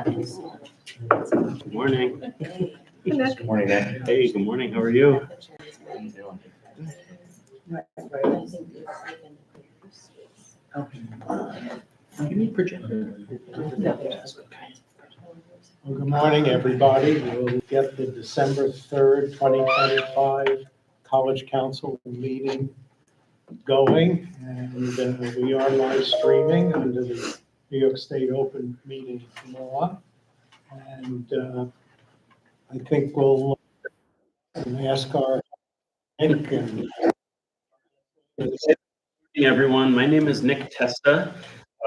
Good morning. Good morning, Nick. Hey, good morning. How are you? Can you project? Well, good morning, everybody. We'll get the December 3rd, 2025 College Council meeting going. And we are live streaming under the New York State Open Meeting Law. And I think we'll ask our Nick and Good morning, everyone. My name is Nick Testa.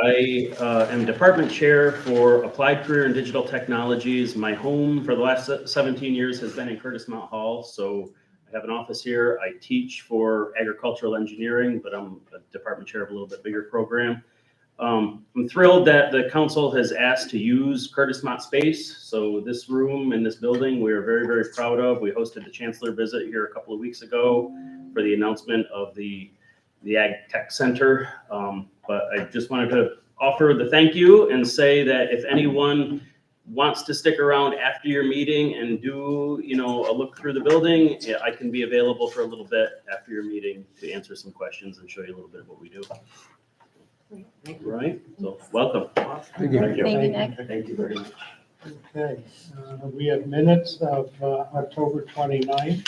I am department chair for Applied Career and Digital Technologies. My home for the last 17 years has been in Curtis Mount Hall, so I have an office here. I teach for agricultural engineering, but I'm a department chair of a little bit bigger program. I'm thrilled that the council has asked to use Curtis Mott space. So this room in this building, we are very, very proud of. We hosted the chancellor visit here a couple of weeks ago for the announcement of the Ag Tech Center. But I just wanted to offer the thank you and say that if anyone wants to stick around after your meeting and do, a look through the building, I can be available for a little bit after your meeting to answer some questions and show you a little bit of what we do. Right, so welcome. Thank you. Thank you, Nick. Thank you very much. Okay, we have minutes of October 29th.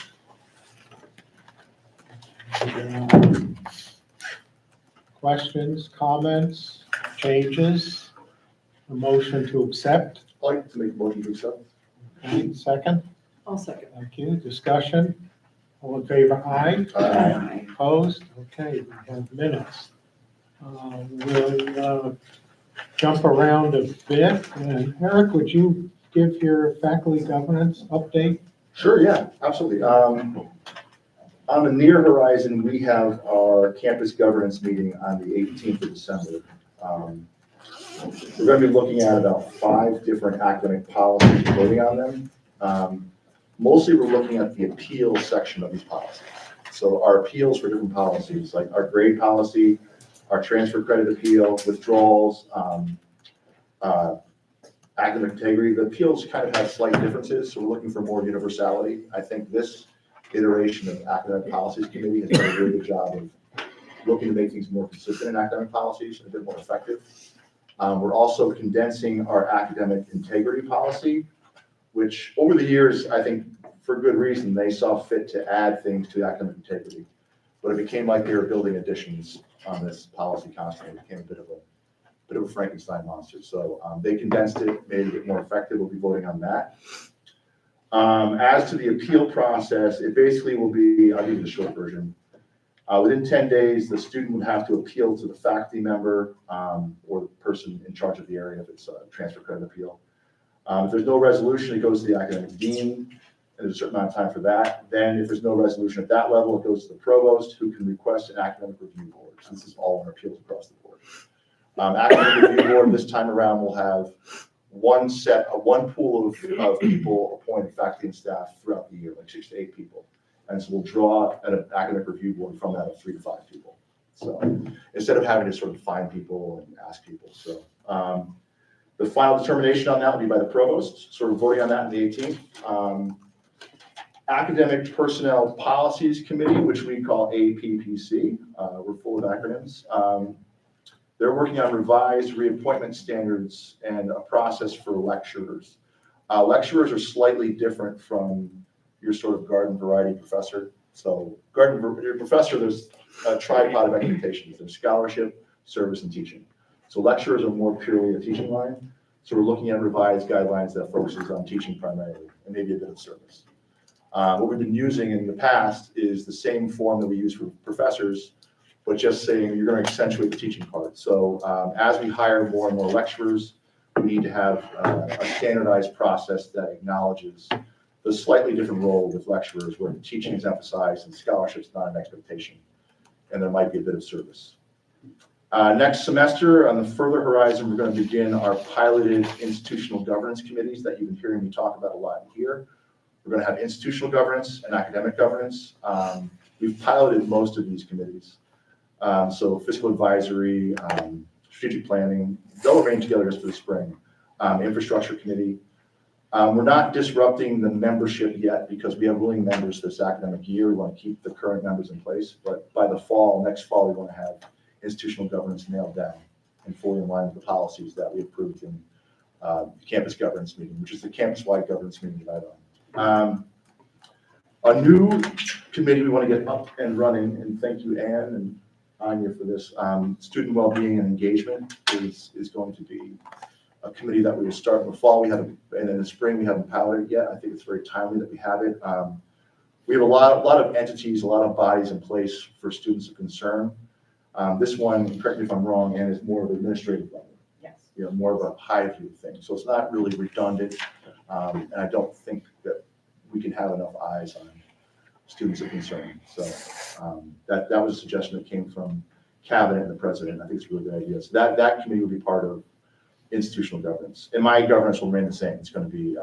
Questions, comments, changes, a motion to accept. I'd like to make a motion to accept. Okay, second, I'll second. thank you. Discussion, all in favor, aye. Aye. Opposed? Okay, we have minutes. We'll jump around a bit. And Eric, would you give your faculty governance update? Sure, yeah, absolutely. On the near horizon, we have our campus governance meeting on the 18th of December. We're going to be looking at about 5 different academic policies and voting on them. Mostly we're looking at the appeal section of these policies. So our appeals for different policies, like our grade policy, our transfer credit appeal, withdrawals, academic integrity. The appeals kind of have slight differences, so we're looking for more universality. I think this iteration of Academic Policies Committee has done a really good job of looking to make things more consistent in academic policies and a bit more effective. We're also condensing our academic integrity policy, which over the years, I think for good reason, they saw fit to add things to academic integrity. But it became like they were building additions on this policy constantly. It became a bit of a Frankenstein monster. So they condensed it, made it a bit more effective. We'll be voting on that. As to the appeal process, it basically will be, I'll give you the short version. Within 10 days, the student would have to appeal to the faculty member or the person in charge of the area if it's a transfer credit appeal. If there's no resolution, it goes to the academic dean, and there's a certain amount of time for that. Then if there's no resolution at that level, it goes to the provost, who can request an academic review board. So this is all on appeals across the board. Academic review board this time around will have one pool of people appointed, faculty and staff, throughout the year, like 6 to 8 people. And so we'll draw an academic review board from that of 3 to 5 people. So instead of having to sort of find people and ask people. So the final determination on that will be by the provost. So we're voting on that on the 18th. Academic Personnel Policies Committee, which we call APPC. We're full of acronyms. They're working on revised reappointment standards and a process for lecturers. Lecturers are slightly different from your sort of garden variety professor. So your professor, there's a tripod of expectations. There's scholarship, service, and teaching. So lecturers are more purely a teaching line. So we're looking at revised guidelines that focuses on teaching primarily and maybe a bit of service. What we've been using in the past is the same form that we use for professors, but just saying you're going to accentuate the teaching part. So as we hire more and more lecturers, we need to have a standardized process that acknowledges the slightly different role with lecturers where the teaching is emphasized and scholarship is not an expectation, and there might be a bit of service. Next semester, on the further horizon, we're going to begin our piloted institutional governance committees that you've been hearing me talk about a lot here. We're going to have institutional governance and academic governance. We've piloted most of these committees. So fiscal advisory, strategic planning, they'll remain together just for the spring. Infrastructure Committee. We're not disrupting the membership yet because we have willing members this academic year. We want to keep the current members in place, but by the fall, next fall, we want to have institutional governance nailed down and fully in line with the policies that we approved in the campus governance meeting, which is the campus-wide governance meeting that I'm on. A new committee we want to get up and running, and thank you, Anne and Anya, for this. Student well-being and engagement is going to be a committee that we will start in the fall. We haven't, and in the spring we haven't piloted yet. I think it's very timely that we have it. We have a lot of entities, a lot of bodies in place for students of concern. This one, correct me if I'm wrong, Anne, is more of an administrative level. Yes. You know, more of a high view thing. So it's not really redundant, and I don't think that we can have enough eyes on students of concern. So that was a suggestion that came from cabinet and the president. I think it's a really good idea. So that committee will be part of institutional governance. And my governance will remain the same. It's going to be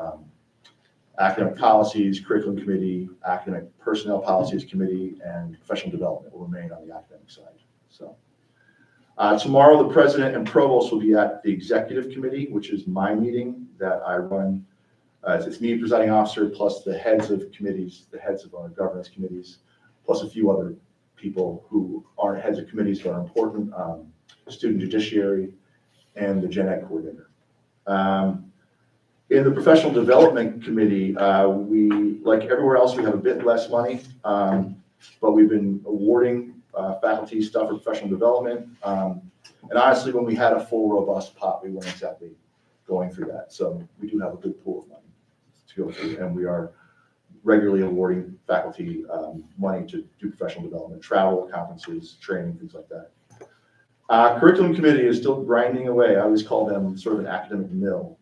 academic policies, curriculum committee, academic personnel policies committee, and professional development will remain on the academic side. So tomorrow, the president and provost will be at the executive committee, which is my meeting that I run. It's me, presiding officer, plus the heads of committees, the heads of our governance committees, plus a few other people who aren't heads of committees but are important, student judiciary, and the Gen Ed coordinator. In the professional development committee, we, like everywhere else, we have a bit less money, but we've been awarding faculty stuff for professional development. And honestly, when we had a full, robust pot, we weren't exactly going through that. So we do have a good pool of money to go through, and we are regularly awarding faculty money to do professional development, travel, conferences, training, things like that. Curriculum committee is still grinding away. I always call them sort of an academic mill.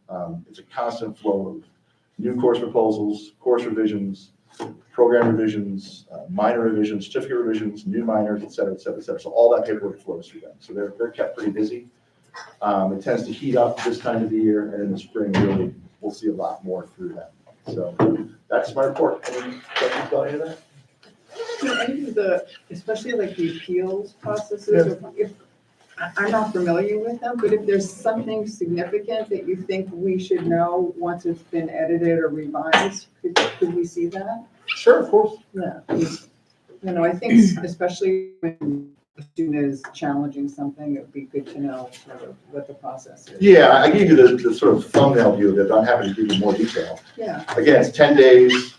It's a constant flow of new course proposals, course revisions, program revisions, minor revisions, certificate revisions, new minors, et cetera, et cetera, et cetera. So all that paperwork flows through them. So they're kept pretty busy. It tends to heat up this time of the year, and in the spring, really, we'll see a lot more through them. So that's my report. Any questions about any of that? Any of the, especially like the appeals processes, if I'm not familiar with them, but if there's something significant that you think we should know once it's been edited or revised, could we see that? Sure, of course. Yeah. You know, I think especially when a student is challenging something, it would be good to know sort of what the process is. Yeah, I gave you the sort of thumbnail view of it, but I'm happy to give you more detail. Yeah. Again, it's 10 days.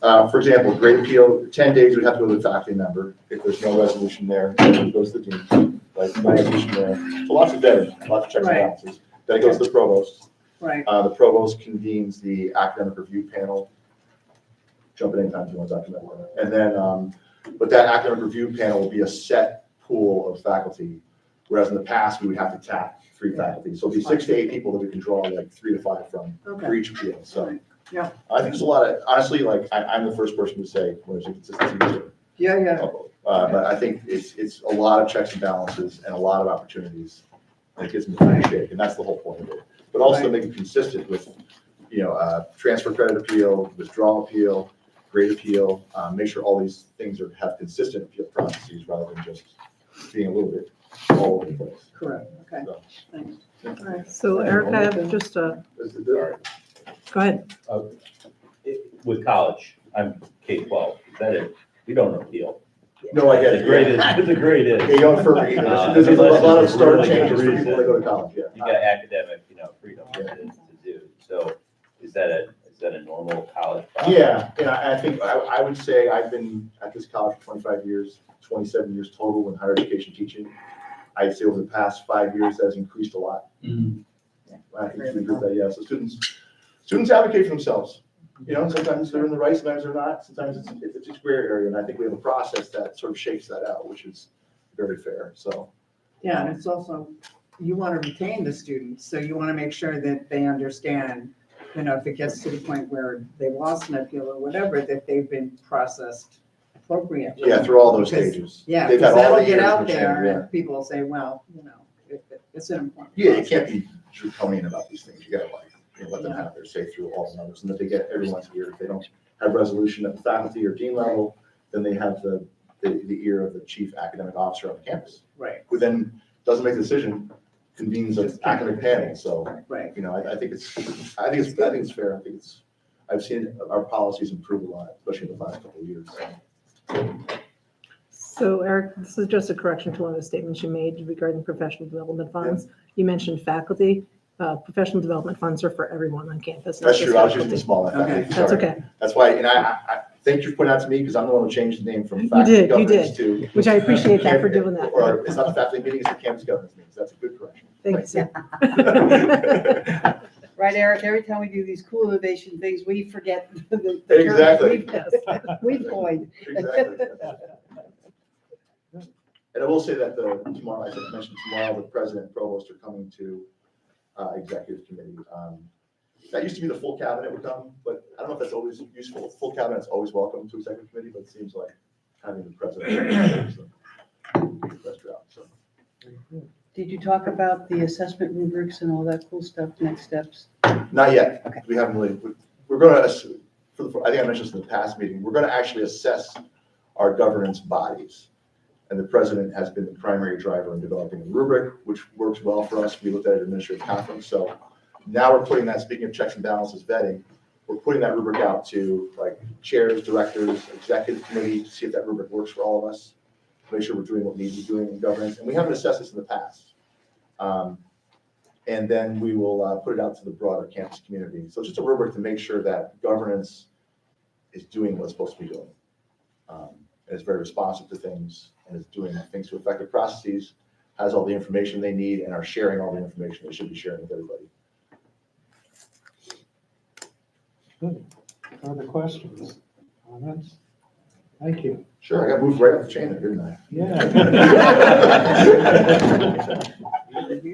For example, grade appeal, 10 days would have to go to the faculty member. If there's no resolution there, then it goes to the dean. Like, no resolution there. So lots of vetting, lots of checks and Right. balances. Then it goes to the provost. Right. The provost convenes the academic review panel. Jump in anytime you want to document it. And then, but that academic review panel will be a set pool of faculty, whereas in the past, we would have to tap 3 faculty. So it'll be 6 to 8 people that we can draw like 3 to 5 from for Okay. each appeal. So Right. Yeah. I think there's a lot of, honestly, like, I'm the first person to say when there's inconsistencies. Yeah. But I think it's a lot of checks and balances and a lot of opportunities, and it gets me in shape, and that's the whole point of it. But also to make it consistent with, transfer credit appeal, withdrawal appeal, grade appeal, make sure all these things have consistent appeal processes rather than just being a little bit all over the place. Correct. Okay. So. Thanks. All right. So Eric, I have just a, That's the- go ahead. With college, I'm K-12, is that it? We don't appeal. No, I get it. The grade is, the grade Yeah, is. you don't for, there's a lot of start Really good changes for people reason. that go to college, You yeah. got academic, freedom to do. So is that a normal college process? Yeah, and I think, I would say I've been at this college for 25 years, 27 years total in higher education teaching. I'd say over the past 5 years, that's increased a lot. I think it's good that, yeah, so students advocate for themselves. Sometimes they're in the right, sometimes they're not, sometimes it's a gray area, and I think we have a process that sort of shakes that out, which is very fair, so. Yeah, and it's also, you want to retain the students, so you want to make sure that they understand, if it gets to the point where they lost an appeal or whatever, that they've been processed appropriately. Yeah, through all those Because- stages. Yeah, They've because had all that'll the get years out of the there change, and people say, well, it's an important. Yeah, you process. can't be draconian about these things, you gotta let them have their say through all the numbers, and if they get everyone's ear, if they don't have resolution at the faculty or dean level, then they have the ear of the chief academic officer on the campus, Right. who then doesn't make the decision, convenes an academic panel, so, Right. I think it's fair. I've seen our policies improve a lot, especially in the last couple of years. So Eric, this is just a correction to one of the statements you made regarding professional development funds. You mentioned faculty. Professional development funds are for everyone on campus. not That's just true, I was using faculty. the small Okay. faculty, That's sorry. okay, That's why, and I thank you for pointing out to me, because I'm the one who changed the name from You faculty did, you governance did. to. which I appreciate that for doing that. Or it's not the faculty meetings, it's the campus governance meetings, that's a good correction. Thanks. Right, Eric, every time we do these cool innovation things, we forget the terms Exactly. we've coined. Exactly. And I will say that tomorrow, as I mentioned, tomorrow, the president and provost are coming to executive committee. That used to be the full cabinet would come, but I don't know if that's always useful. Full cabinet's always welcome to executive committee, but it seems like having the president is the best route, so. Did you talk about the assessment rubrics and all that cool stuff, next steps? Not yet. Okay. We haven't really, we're gonna, I think I mentioned this in the past meeting, we're gonna actually assess our governance bodies. And the president has been the primary driver in developing a rubric, which works well for us. We looked at it at administrative conference. So now we're putting that, speaking of checks and balances vetting, we're putting that rubric out to like chairs, directors, executive committee, to see if that rubric works for all of us. Make sure we're doing what we need to be doing in governance. And we haven't assessed this in the past. And then we will put it out to the broader campus community. So just a rubric to make sure that governance is doing what it's supposed to be doing. And it's very responsive to things and is doing things to effective processes, has all the information they need, and are sharing all the information they should be sharing with everybody. Good. Other questions, comments? Thank you. Sure, I got moved right up the chain there, didn't I? Yeah.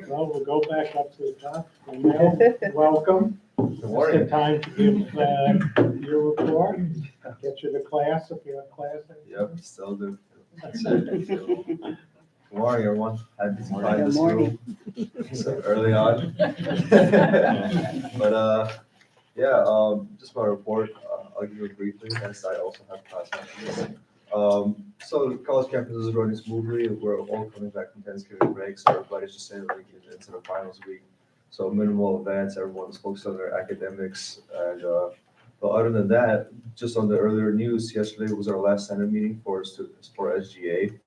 Well, we'll go back up to the top. Emil, welcome. Good Just in time to give your report. Get you to class if you have class. Yep, still do. That's it. Good morning, everyone. Happy to find Good this morning. room so early on. But just my report. I'll give you it briefly, as I also have class after this. So the college campus is running smoothly. We're all coming back from Thanksgiving break, so everybody's just settling into the finals week. So minimal events, everyone's focused on their academics, and but other than that, just on the earlier news, yesterday was our last Senate meeting for students for SGA.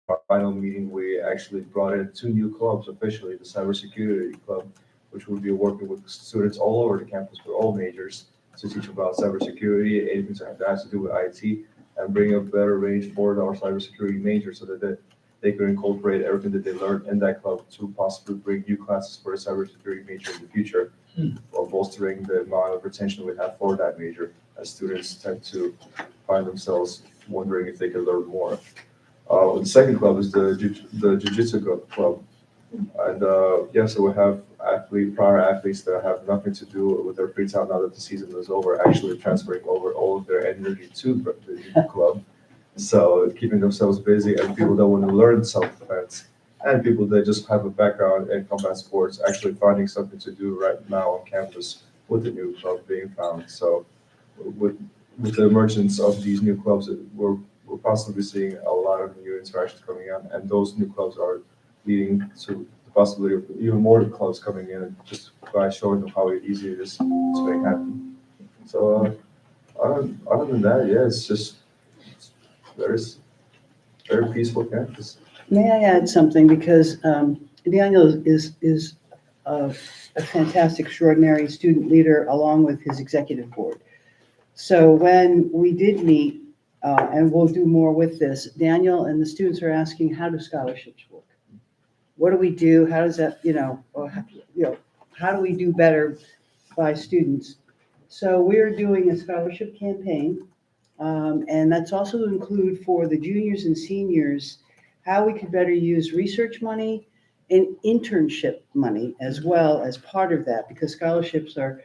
Our final meeting, we actually brought in 2 new clubs officially, the Cybersecurity Club, which will be working with students all over the campus for all majors to teach about cybersecurity, anything that has to do with IT, and bring a better range for our cybersecurity major so that they could incorporate everything that they learned in that club to possibly bring new classes for a cybersecurity major in the future, while bolstering the amount of retention we have for that major, as students tend to find themselves wondering if they can learn more. The second club is the Jiu-Jitsu club. And so we have prior athletes that have nothing to do with their free time now that the season is over, actually transferring over all of their energy to the club. So keeping themselves busy, and people that want to learn self-defense, and people that just have a background in combat sports actually finding something to do right now on campus with the new club being found. So with the emergence of these new clubs, we're possibly seeing a lot of new interactions coming in, and those new clubs are leading to the possibility of even more clubs coming in just by showing them how easy it is to make happen. So other than that, yeah, it's just very peaceful campus. May I add something, because Daniel is a fantastic, extraordinary student leader along with his executive board. So when we did meet, and we'll do more with this, Daniel and the students are asking, how do scholarships work? What do we do? How does that, how do we do better by students? So we're doing a scholarship campaign, and that's also to include for the juniors and seniors, how we could better use research money and internship money as well as part of that, because scholarships are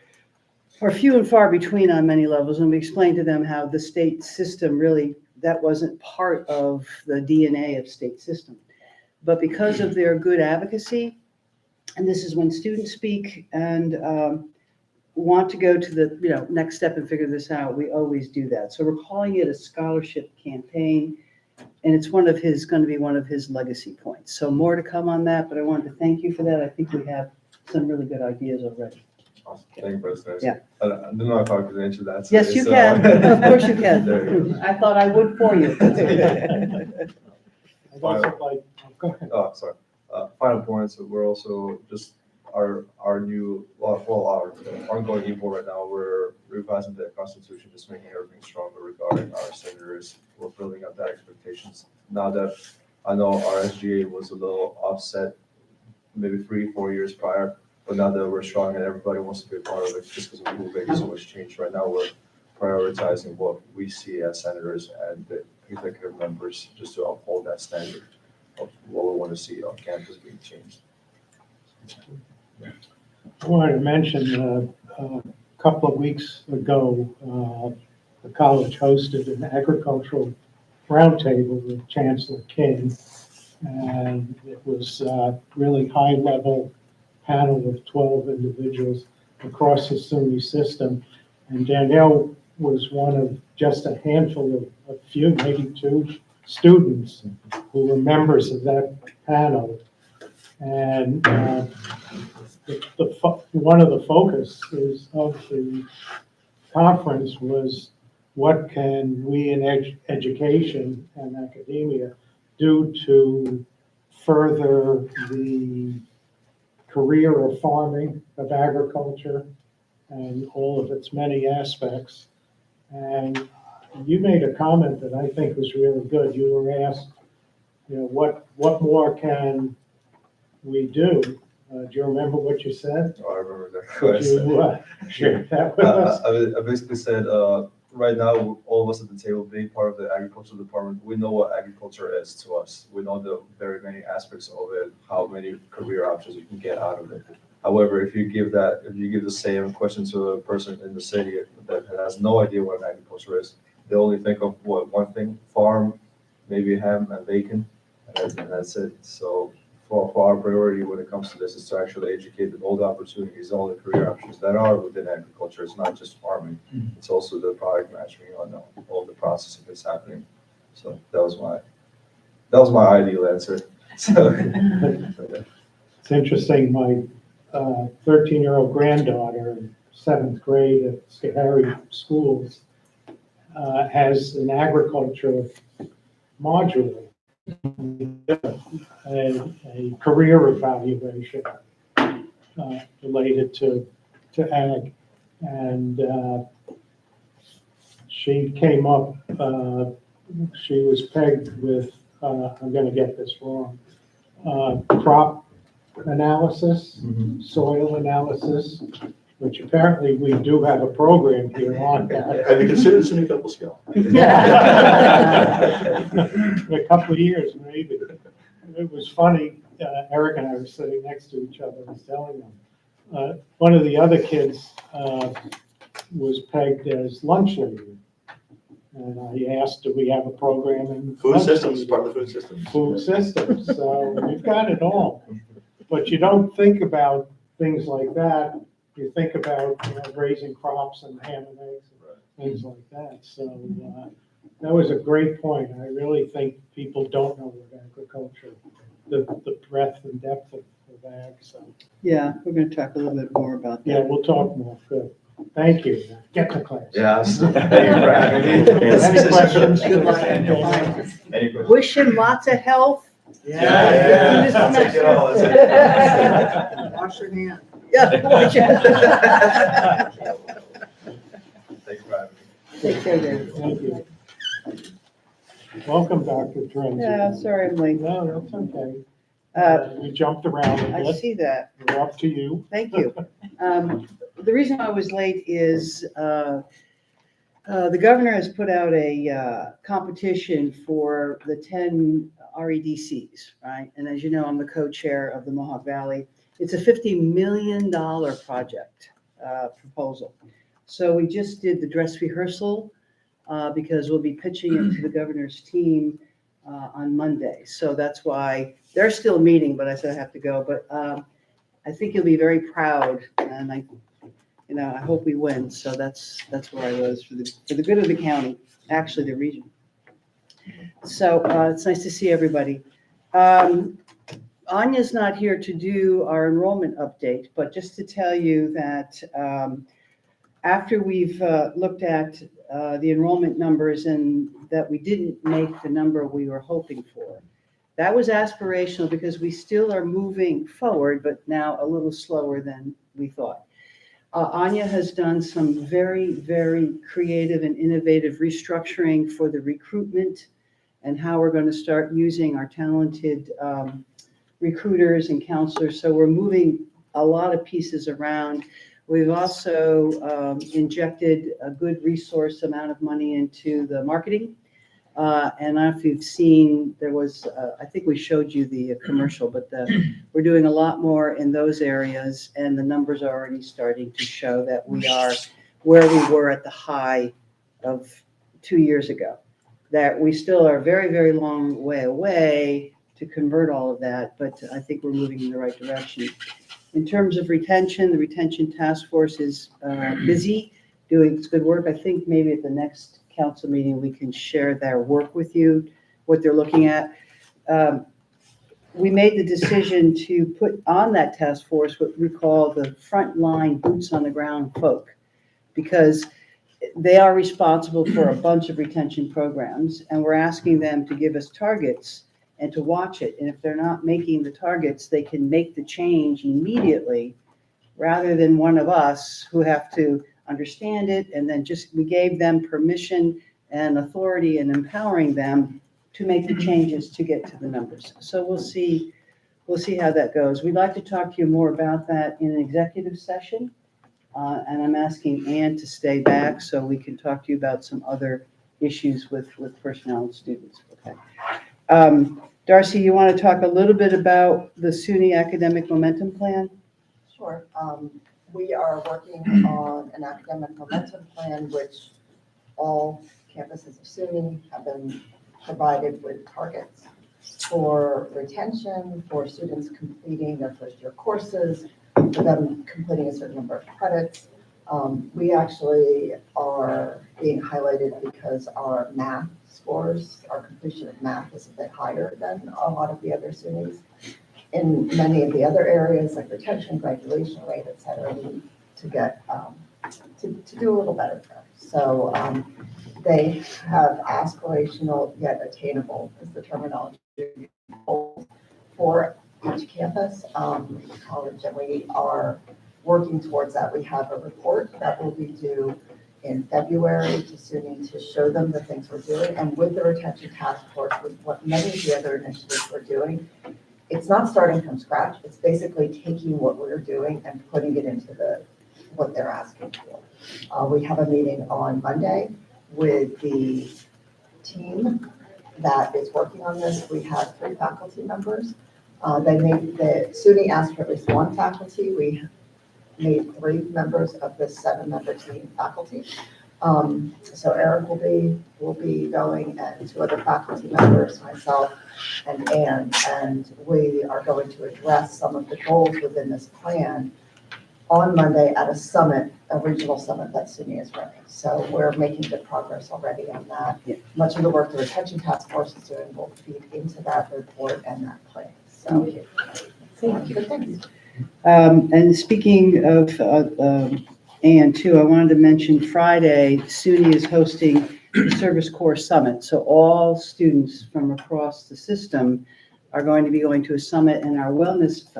few and far between on many levels. And we explained to them how the state system really, that wasn't part of the DNA of state system. But because of their good advocacy, and this is when students speak and want to go to the next step and figure this out, we always do that. So we're calling it a scholarship campaign. And it's going to be one of his legacy points. So more to come on that, but I wanted to thank you for that. I think we have some really good ideas already. Awesome. Thank you, President. Yeah. I don't know if I could answer that. Yes, you can. Of course you There you can. I thought I would for you. I'd also like, go ahead. Oh, sorry. Final points, we're also just our new, our ongoing evil right now, we're revising the constitution, just making everything stronger regarding our senators. We're building up that expectations. Now that I know our SGA was a little offset maybe 3-4 years prior, but now that we're strong and everybody wants to be a part of it, just because we're making so much change right now, we're prioritizing what we see as senators and the executive members, just to uphold that standard of what we want to see on campus being changed. I wanted to mention, a couple of weeks ago, the college hosted an agricultural roundtable with Chancellor King. And it was a really high-level panel of 12 individuals across the SUNY system. And Danielle was one of just a handful of a few, maybe 2 students who were members of that panel. And one of the focuses of the conference was what can we in education and academia do to further the career of farming, of agriculture, and all of its many aspects. And you made a comment that I think was really good. You were asked, what more can we do? Do you remember what you said? Oh, I remember that. Could you share that with us? I basically said, right now, all of us at the table, being part of the agricultural department, we know what agriculture is to us. We know the very many aspects of it, how many career options you can get out of it. However, if you give the same question to a person in the city that has no idea what an agriculture is, they only think of one thing: farm, maybe ham and bacon, and that's it. So for our priority when it comes to this is to actually educate all the opportunities, all the career options that are within agriculture. It's not just farming; it's also the product management, all the processing that's happening. So that was my ideal answer. So, It's interesting, my 13-year-old granddaughter in 7th grade at Schoharie Schools has an agriculture module, a career evaluation related to ag. And she came up, she was pegged with, I'm going to get this wrong, crop analysis, soil analysis, which apparently we do have a program here on that. Have you considered SUNY Cobleskill? A couple of years, maybe. It was funny, Eric and I were sitting next to each other and telling them. One of the other kids was pegged as lunch leader. And I asked, do we have a program in Food lunch systems, leader? part of the food systems. Food systems, so we've got it all. But you don't think about things like that. You think about raising crops and ham and eggs and things like that. So that was a great point. I really think people don't know what agriculture, the breadth and depth of ag. So Yeah, we're going to talk a little bit more about yeah, that. we'll talk more. Good. Thank you. Get to class. yeah. Thank you for having me. Any questions? Good luck. Any questions? Wish him lots of health. Yeah. I'll take it all. Wash your hands. Yeah. Watch it. Thank you for having me. Take care, David. Thank you. Welcome, Dr. Terenzi. Yeah, sorry I'm late. No, that's okay. We jumped around a I bit. see that. We're up to you. Thank you. The reason I was late is the governor has put out a competition for the 10 REDCs, right? And as you know, I'm the co-chair of the Mohawk Valley. It's a $50 million project proposal. So we just did the dress rehearsal because we'll be pitching it to the governor's team on Monday. So that's why they're still meeting, but I said I have to go. But I think you'll be very proud, and I hope we win. So that's where I was for the good of the county, actually the region. So it's nice to see everybody. Anya's not here to do our enrollment update, but just to tell you that after we've looked at the enrollment numbers and that we didn't make the number we were hoping for, that was aspirational because we still are moving forward, but now a little slower than we thought. Anya has done some very, very creative and innovative restructuring for the recruitment and how we're going to start using our talented recruiters and counselors. So we're moving a lot of pieces around. We've also injected a good resource amount of money into the marketing. And I don't know if you've seen, there was, I think we showed you the commercial, but we're doing a lot more in those areas, and the numbers are already starting to show that we are where we were at the high of 2 years ago. That we still are a very, very long way away to convert all of that, but I think we're moving in the right direction. In terms of retention, the retention task force is busy, doing good work. I think maybe at the next council meeting, we can share their work with you, what they're looking at. We made the decision to put on that task force what we call the frontline boots on the ground folk, because they are responsible for a bunch of retention programs, and we're asking them to give us targets and to watch it. And if they're not making the targets, they can make the change immediately, rather than one of us who have to understand it, and then we gave them permission and authority and empowering them to make the changes to get to the numbers. So we'll see how that goes. We'd like to talk to you more about that in an executive session. And I'm asking Ann to stay back so we can talk to you about some other issues with personnel and students. Okay. Darcy, you want to talk a little bit about the SUNY Academic Momentum Plan? Sure. We are working on an academic momentum plan, which all campuses of SUNY have been provided with targets for retention, for students completing their first year courses, for them completing a certain number of credits. We actually are being highlighted because our math scores, our completion of math is a bit higher than a lot of the other SUNYs. In many of the other areas like retention, graduation rate, et cetera, we need to get to do a little better there. So they have aspirational yet attainable is the terminology for each campus, college, and we are working towards that. We have a report that will be due in February to SUNY to show them the things we're doing. And with the retention task force, with what many of the other initiatives we're doing, it's not starting from scratch. It's basically taking what we're doing and putting it into what they're asking for. We have a meeting on Monday with the team that is working on this. We have 3 faculty members. SUNY asked for at least 1 faculty. We made 3 members of the 7-member team faculty. So Eric will be going, and 2 other faculty members, myself and Ann, and we are going to address some of the goals within this plan on Monday at a regional summit that SUNY is running. So we're making good progress already on that. Yeah. Much of the work the retention task force is doing will feed into that report and that plan. So thank you. Good things. And speaking of Ann too, I wanted to mention Friday, SUNY is hosting the Service Corps Summit. So all students from across the system are going to be going to a summit, and our wellness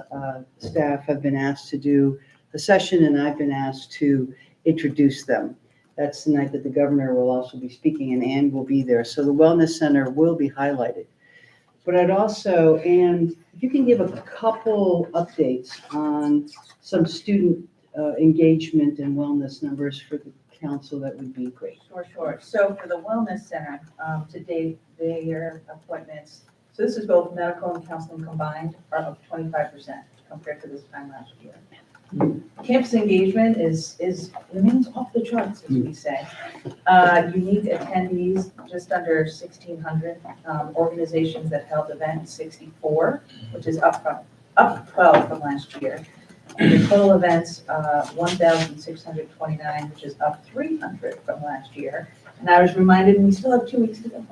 staff have been asked to do a session, and I've been asked to introduce them. That's the night that the governor will also be speaking, and Ann will be there. So the Wellness Center will be highlighted. But I'd also, Ann, if you can give a couple updates on some student engagement and wellness numbers for the council, that would be great. Sure. So for the Wellness Center, to date, their appointments, so this is both medical and counseling combined, are up 25% compared to this time last year. Campus engagement remains off the charts, as we say. Unique attendees, just under 1,600. Organizations that held events, 64, which is up 12 from last year. And the total events, 1,629, which is up 300 from last year. And I was reminded we still have 2 weeks to go.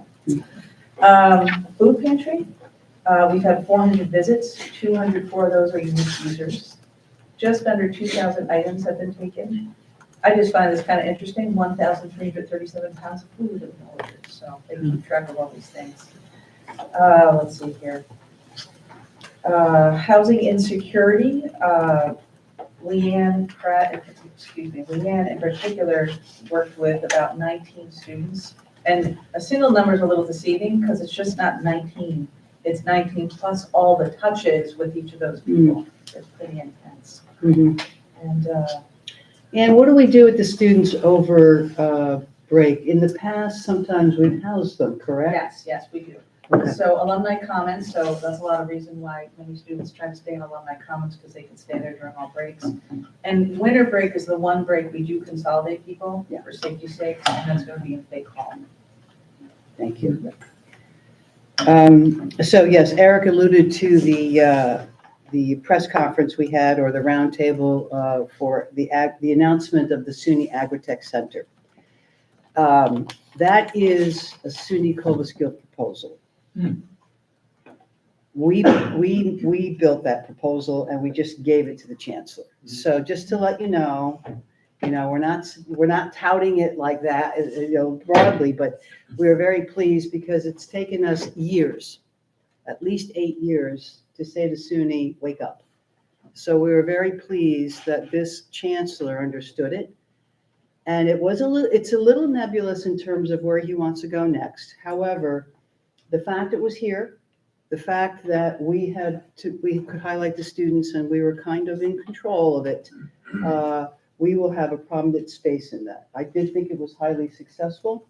Food pantry, we've had 400 visits, 204 of those are unique users. Just under 2,000 items have been taken. I just find this kind of interesting, 1,337 pounds of food have been ordered, so they keep track of all these things. Let's see here. Housing insecurity, Leanne in particular worked with about 19 students. And a single number is a little deceiving because it's just not 19. It's 19 plus all the touches with each of those people. It's pretty intense. Mhm. And what do we do with the students over break? In the past, sometimes we've housed them, correct? yes, we do. Okay. So alumni commons, so that's a lot of reason why many students try to stay in alumni commons because they can stay there during all breaks. And winter break is the one break we do consolidate people for safety's sake, and that's going to be in Fake Hall. Thank you. So yes, Eric alluded to the press conference we had, or the roundtable for the announcement of the SUNY Agritech Center. That is a SUNY Cobleskill proposal. We built that proposal and we just gave it to the chancellor. So just to let you know, we're not touting it like that, broadly, but we're very pleased because it's taken us years, at least 8 years, to say to SUNY, wake up. So we were very pleased that this chancellor understood it. And it's a little nebulous in terms of where he wants to go next. However, the fact it was here, the fact that we could highlight the students and we were kind of in control of it, we will have a prominent space in that. I did think it was highly successful.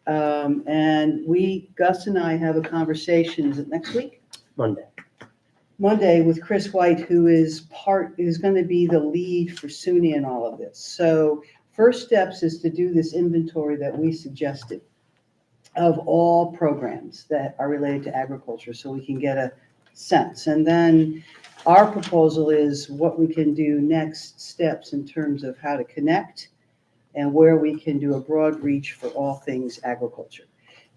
And Gus and I have a conversation, is it next week? Monday with Chris White, who is going to be the lead for SUNY in all of this. So first steps is to do this inventory that we suggested of all programs that are related to agriculture, so we can get a sense. And then our proposal is what we can do next steps in terms of how to connect and where we can do a broad reach for all things agriculture.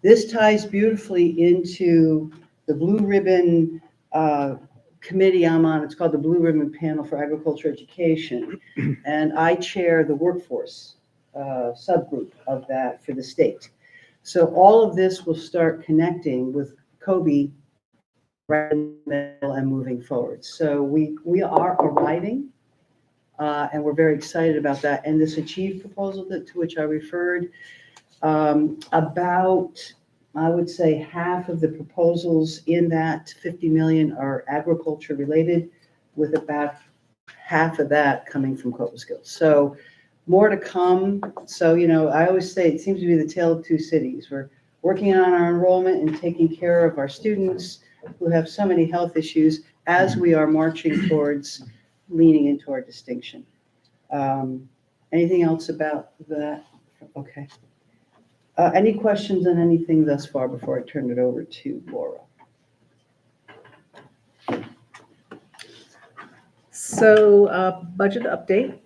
This ties beautifully into the Blue Ribbon committee I'm on. It's called the Blue Ribbon Panel for Agriculture Education. And I chair the workforce subgroup of that for the state. So all of this will start connecting with Kobe right in the middle and moving forward. So we are arriving, and we're very excited about that. And this Achieve proposal to which I referred, about, I would say, half of the proposals in that 50 million are agriculture related, with about half of that coming from Cobleskill. So more to come. So, I always say it seems to be the tale of two cities. We're working on our enrollment and taking care of our students who have so many health issues as we are marching towards leaning into our distinction. Anything else about that? Okay. Any questions on anything thus far before I turn it over to Laura? So, budget update.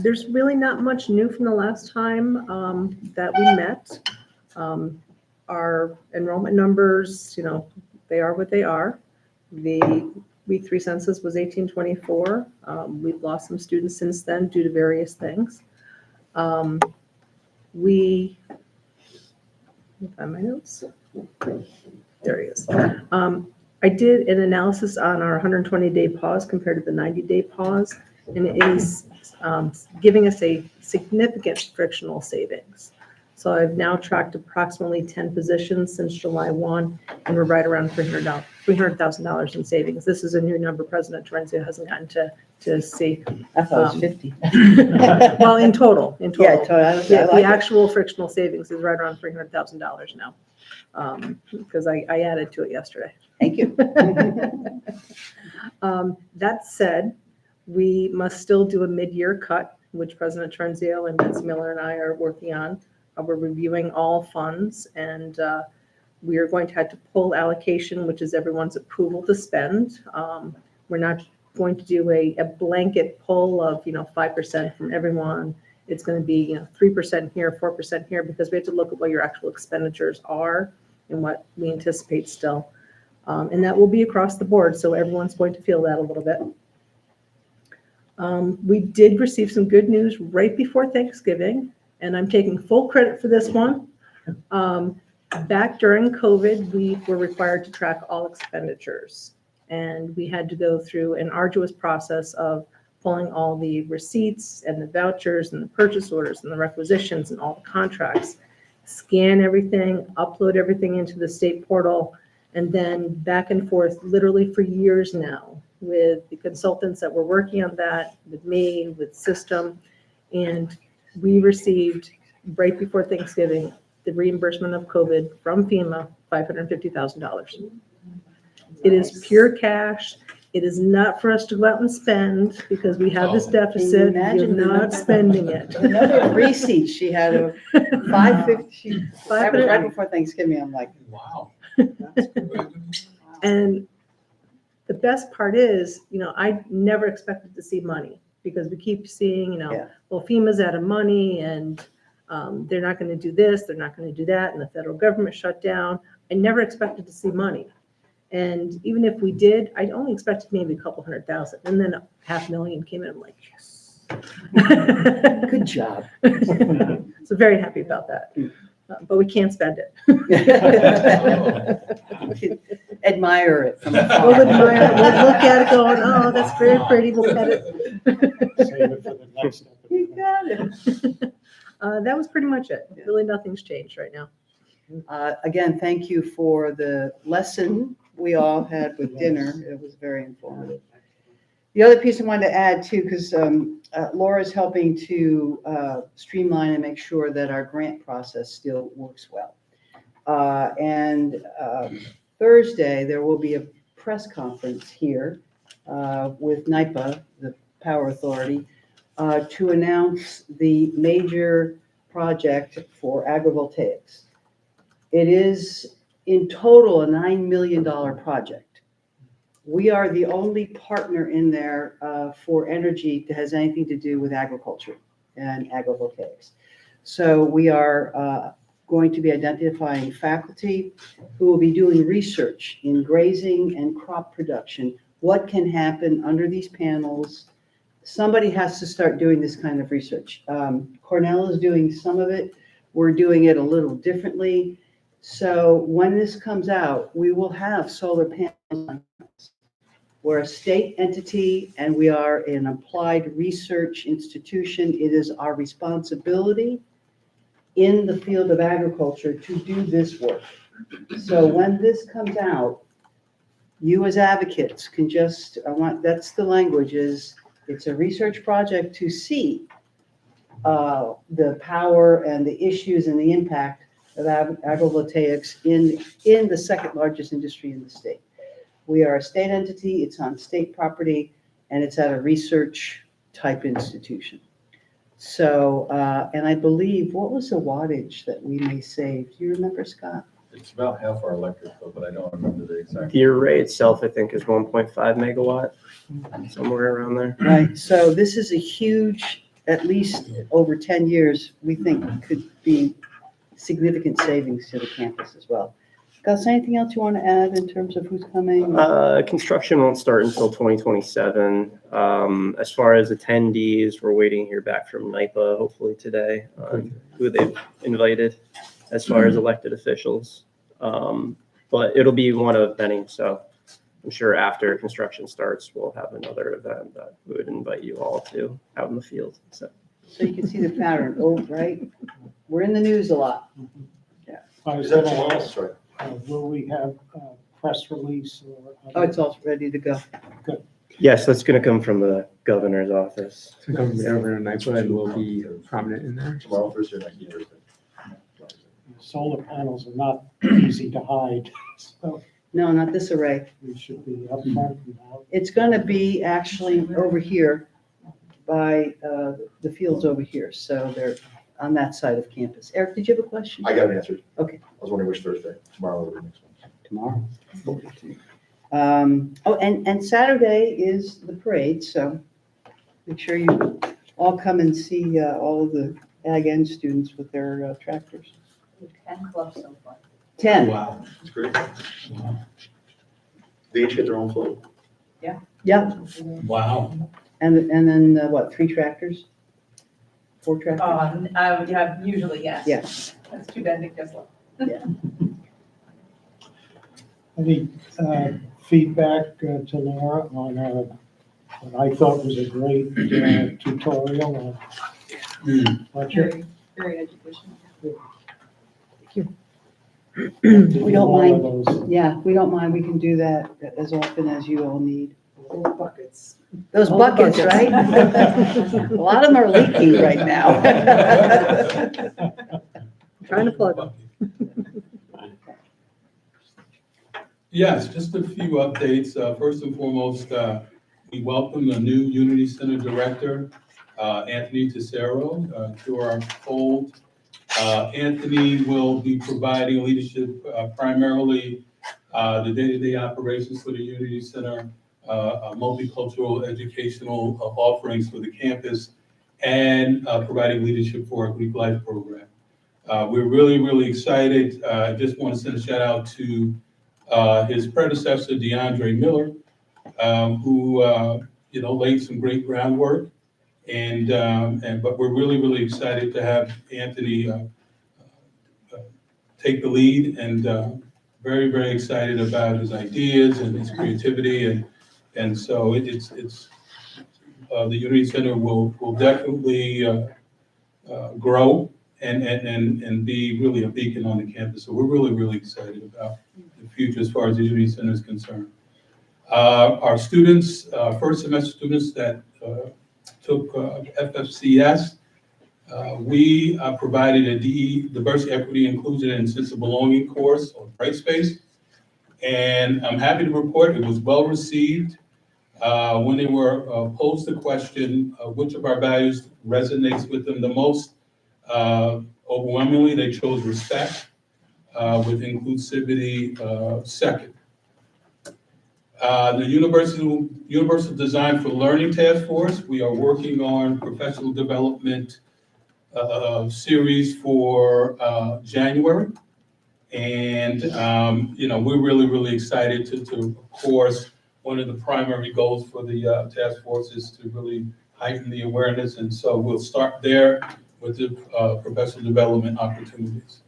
There's really not much new from the last time that we met. Our enrollment numbers, they are what they are. The week 3 census was 1824. We've lost some students since then due to various things. We find my notes. There he is. I did an analysis on our 120-day pause compared to the 90-day pause, and it is giving us a significant frictional savings. So I've now tracked approximately 10 positions since July 1, and we're right around $300,000 in savings. This is a new number President Terenzio hasn't gotten to see. I thought it was 50. Well, in total. Yeah, totally. The actual frictional savings is right around $300,000 now, because I added to it yesterday. Thank you. That said, we must still do a mid-year cut, which President Terenzio and Betsy Miller and I are working on. We're reviewing all funds, and we are going to have to pull allocation, which is everyone's approval to spend. We're not going to do a blanket pull of 5% from everyone. It's going to be 3% here, 4% here, because we have to look at what your actual expenditures are and what we anticipate still. And that will be across the board, so everyone's going to feel that a little bit. We did receive some good news right before Thanksgiving, and I'm taking full credit for this one. Back during COVID, we were required to track all expenditures, and we had to go through an arduous process of pulling all the receipts and the vouchers and the purchase orders and the requisitions and all the contracts, scan everything, upload everything into the state portal, and then back and forth literally for years now with the consultants that were working on that, with me, with System. And we received right before Thanksgiving, the reimbursement of COVID from FEMA, $550,000. It is pure cash. It is not for us to go out and spend because we have this deficit. You're imagine the not number? spending it. The number of receipts she had of 550, that was right before Thanksgiving, I'm like, Wow. And the best part is, I never expected to see money because we keep seeing, Yeah. well, FEMA's out of money and they're not going to do this, they're not going to do that, and the federal government shut down. I never expected to see money. And even if we did, I only expected maybe a couple 100,000. And then $500,000 came in. I'm like, yes. good job. So very happy about that. But we can't spend it. Admire it from We'll afar. admire it. We'll look at it going, oh, that's very pretty. We'll pet it. Save it for the next You got it. That was pretty much it. Really, nothing's changed right now. Again, thank you for the lesson we all had with dinner. It was very informative. The other piece I wanted to add too, because Laura's helping to streamline and make sure that our grant process still works well. And Thursday, there will be a press conference here with NYPA, the Power Authority, to announce the major project for agrivoltaics. It is in total a $9 million project. We are the only partner in there for energy that has anything to do with agriculture and agrivoltaics. So we are going to be identifying faculty who will be doing research in grazing and crop production. What can happen under these panels? Somebody has to start doing this kind of research. Cornell is doing some of it. We're doing it a little differently. So when this comes out, we will have solar panels on campus. We're a state entity and we are an applied research institution. It is our responsibility in the field of agriculture to do this work. So when this comes out, you as advocates can just, that's the language, is it's a research project to see the power and the issues and the impact of agrivoltaics in the second largest industry in the state. We are a state entity, it's on state property, and it's at a research type institution. So, and I believe, what was the wattage that we may save? Do you remember, Scott? It's about half our electric bill, but I don't remember the exact. The array itself, I think, is 1.5 megawatt, somewhere around there. Right, so this is a huge, at least over 10 years, we think could be significant savings to the campus as well. Gus, anything else you want to add in terms of who's coming? Construction won't start until 2027. As far as attendees, we're waiting to hear back from NYPA, hopefully today, on who they've invited as far as elected officials. But it'll be one of many, so I'm sure after construction starts, we'll have another event that we would invite you all to out in the field. So You can see the pattern, right? We're in the news a lot. I was Is that gonna tomorrow? ask, Sorry. will we have a press release or? Oh, it's all ready to go. yes, that's going to come from the governor's office. To come from Governor NYPA and will be prominent in there. Tomorrow, Thursday, or next Thursday? Solar panels are not easy to hide, so No, not this array. we should be upfront and out. It's gonna be actually over here by the fields over here. So they're on that side of campus. Eric, did you have a question? I got it answered. Okay. I was wondering which Thursday, tomorrow or the next one. Tomorrow. Oh, and Saturday is the parade, so make sure you all come and see all of the Ag Ed students with their tractors. 10 clubs so far. 10. Wow. It's great. They each get their own float. Yeah, Wow. and then, what, 3 tractors? 4 tractors? I would have, usually, yes. Yeah. That's too bad Nick does love. Any feedback to Laura on what I thought was a great tutorial on budget? Very, very educational. We don't One of mind. those. Yeah, we don't mind. We can do that as often as you all need. Buckets. Those All the buckets, right? A lot of them are leaking right now. Trying to plug them. Yes, just a few updates. First and foremost, we welcome the new Unity Center Director, Anthony Tesoro, to our fold. Anthony will be providing leadership primarily the day-to-day operations for the Unity Center, multicultural educational offerings for the campus, and providing leadership for our Greek Life program. We're really, really excited. I just want to send a shout out to his predecessor, DeAndre Miller, who laid some great groundwork. But we're really, really excited to have Anthony take the lead, and very, very excited about his ideas and his creativity. And so it's the Unity Center will definitely grow and be really a beacon on the campus. So we're really, really excited about the future as far as the Unity Center is concerned. Our students, first semester students that took FFCS, we provided a diversity, equity, inclusion, and sense of belonging course on Brightspace. And I'm happy to report it was well received. When they were posed the question, which of our values resonates with them the most, overwhelmingly, they chose respect, with inclusivity second. The Universal Design for Learning Task Force, we are working on professional development series for January. And, we're really, really excited to, of course, one of the primary goals for the task force is to really heighten the awareness. And so we'll start there with the professional development opportunities.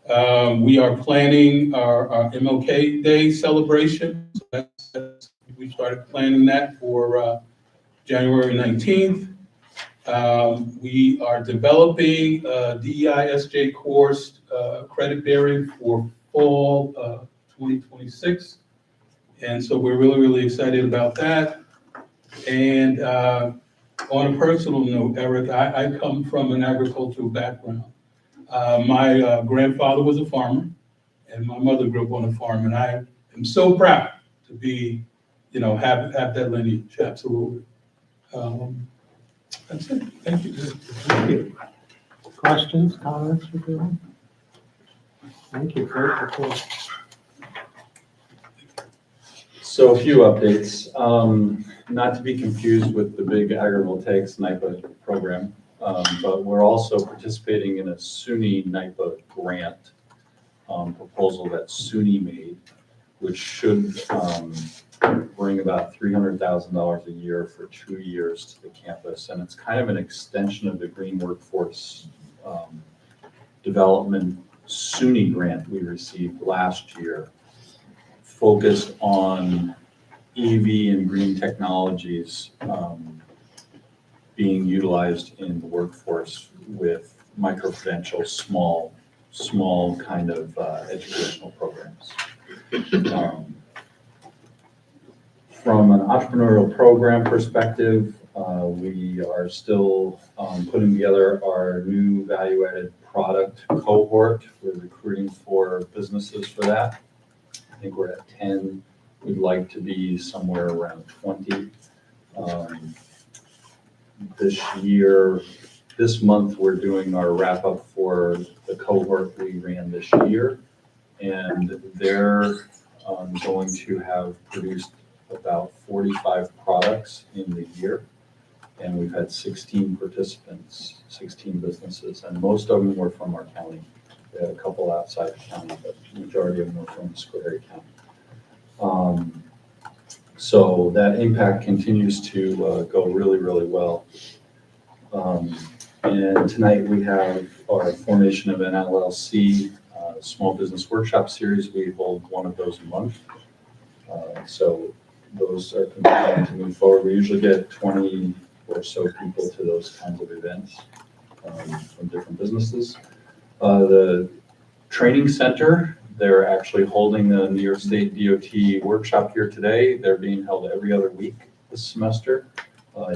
We are planning our MLK Day celebration. So we started planning that for January 19th. We are developing a DEI-SJ course credit bearing for fall 2026. And so we're really, really excited about that. And on a personal note, Eric, I come from an agricultural background. My grandfather was a farmer, and my mother grew up on a farm, and I am so proud to be, have that lineage, absolutely. That's it, thank you. Thank you. Questions, comments, everyone? Thank you, great report. So a few updates, not to be confused with the big agrivoltaics NIPA program, but we're also participating in a SUNY NIPA grant proposal that SUNY made, which should bring about $300,000 a year for 2 years to the campus. And it's kind of an extension of the Green Workforce Development SUNY grant we received last year, focused on EV and green technologies being utilized in the workforce with micro-credentials, small kind of educational programs. From an entrepreneurial program perspective, we are still putting together our new value-added product cohort. We're recruiting for businesses for that. I think we're at 10. We'd like to be somewhere around 20. This month, we're doing our wrap-up for the cohort we ran this year. And they're going to have produced about 45 products in the year. And we've had 16 participants, 16 businesses, and most of them were from our county They had a couple outside the county, but the majority of them were from Schoharie County. So that impact continues to go really, really well. And tonight we have our formation of an LLC, small business workshop series. We hold one of those a month. So those are continuing to move forward. We usually get 20 or so people to those kinds of events from different businesses. The training center, they're actually holding the New York State DOT workshop here today. They're being held every other week this semester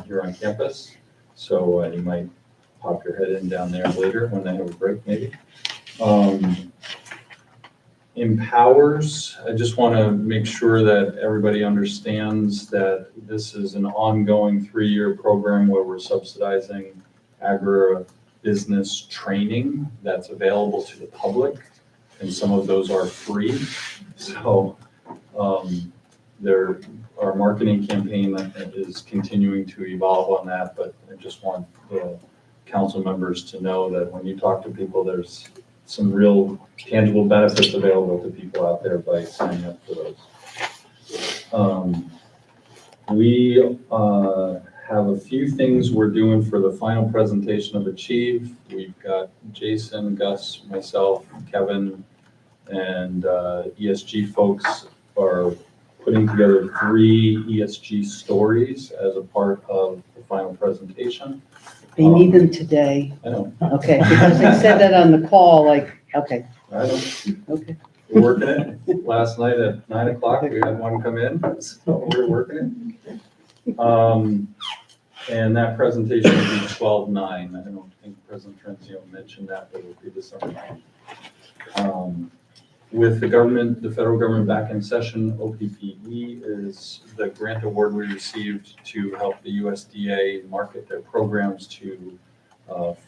here on campus. So you might pop your head in down there later when they have a break maybe. Empowers, I just want to make sure that everybody understands that this is an ongoing 3-year program where we're subsidizing agribusiness training that's available to the public, and some of those are free. So our marketing campaign is continuing to evolve on that, but I just want the council members to know that when you talk to people, there's some real tangible benefits available to people out there by signing up for those. We have a few things we're doing for the final presentation of Achieve. We've got Jason, Gus, myself, Kevin, and ESG folks are putting together 3 ESG stories as a part of the final presentation. They need them today. I know. Okay, because they said that on the call, like, okay, I know. okay. We're working it. Last night at 9 o'clock, we had one come in, so we're working it. And that presentation will be 12/9. I don't think President Trenzio mentioned that, but it will be December 9th. With the government, the federal government back in session, OPPE is the grant award we received to help the USDA market their programs to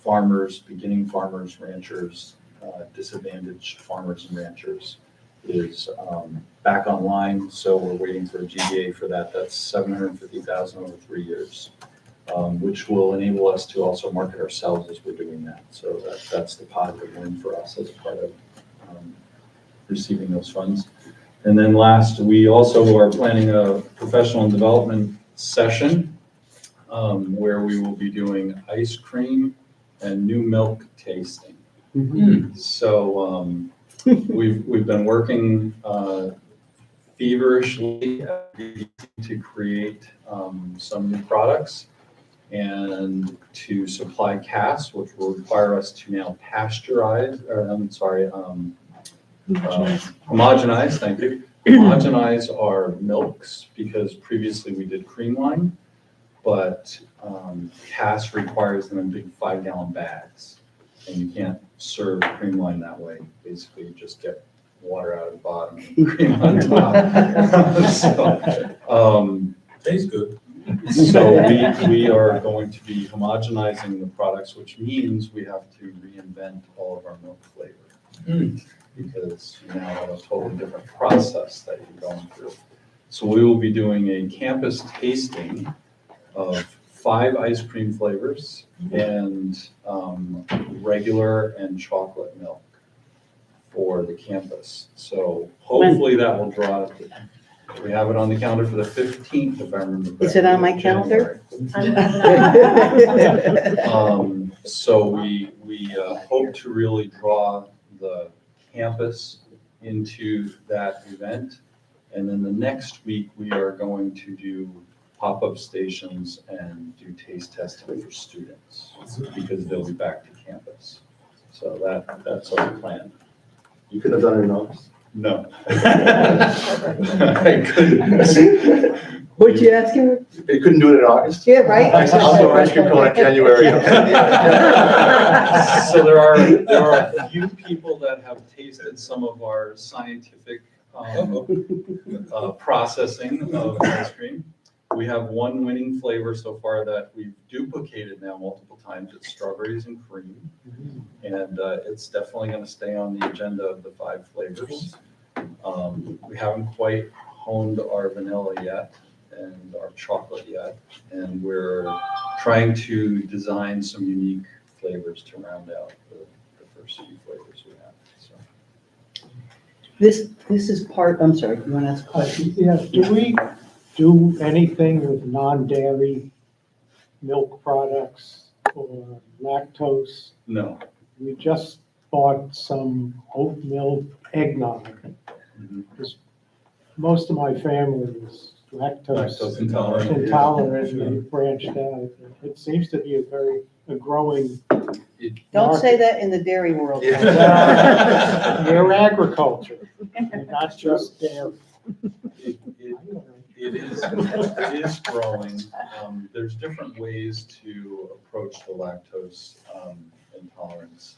farmers, beginning farmers, ranchers, disadvantaged farmers and ranchers is back online. So we're waiting for a GBA for that. That's $750,000 over 3 years, which will enable us to also market ourselves as we're doing that. So that's the positive win for us as a part of receiving those funds. And then last, we also are planning a professional development session where we will be doing ice cream and new milk tasting. Mhm. So we've been working feverishly to create some new products and to supply casks, which will require us to now pasteurize, or I'm sorry, homogenize, thank you. Homogenize our milks, because previously we did cream line, but CAS requires them in big 5-gallon bags, and you can't serve cream line that way. Basically, you just get water out of the bottom and cream on top. Tastes good. So we are going to be homogenizing the products, which means we have to reinvent all of our milk flavor. Because you now have a totally different process that you're going through. So we will be doing a campus tasting of 5 ice cream flavors and regular and chocolate milk for the campus. So hopefully that will draw, we have it on the calendar for the 15th, if I remember correctly. Is it on my calendar? So we hope to really draw the campus into that event. And then the next week, we are going to do pop-up stations and do taste testing for students because they'll be back to campus. So that's our plan. You could have done it in August. No. I couldn't. What'd you ask him? You couldn't do it in August? Yeah, right? I'll do ice cream cone in January. So there are a few people that have tasted some of our scientific processing of ice cream. We have one winning flavor so far that we've duplicated now multiple times. It's strawberries and cream. And it's definitely going to stay on the agenda of the 5 flavors. We haven't quite honed our vanilla yet and our chocolate yet. And we're trying to design some unique flavors to round out the first few flavors. we have, so. This is part, I'm sorry, you want to ask a question? Yeah, do we do anything with non-dairy milk products or lactose? No. We just bought some oat milk eggnog. Mhm. Because most of my family is Lactose lactose intolerant. intolerant, and they branched out. It seems to be a growing. Don't say that in the dairy world. Well, You're agriculture, not just dairy. It is growing. There's different ways to approach the lactose intolerance.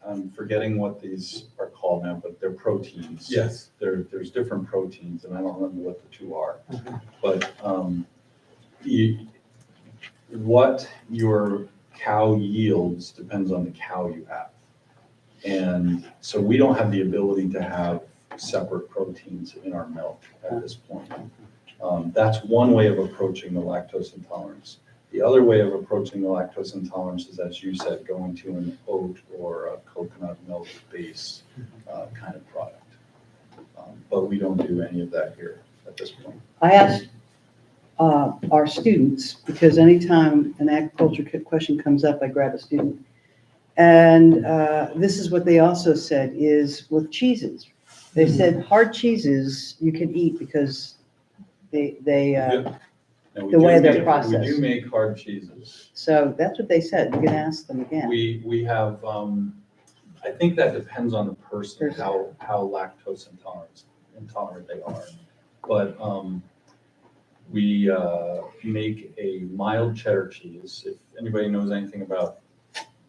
I'm forgetting what these are called now, but they're proteins. Yes. There's different proteins, and I don't remember what the two are. Mhm. But what your cow yields depends on the cow you have. And so we don't have the ability to have separate proteins in our milk at this point. That's one way of approaching the lactose intolerance. The other way of approaching the lactose intolerance is, as you said, going to an oat or a coconut milk base kind of product. But we don't do any of that here at this point. I asked our students, because anytime an agriculture question comes up, I grab a student. And this is what they also said, is with cheeses. They said hard cheeses you can eat because Now, we the do way they're make- processed. We do make hard cheeses. So that's what they said. You can ask them again. We have, I think that depends on the person, how lactose intolerant they are. But we make a mild cheddar cheese. If anybody knows anything about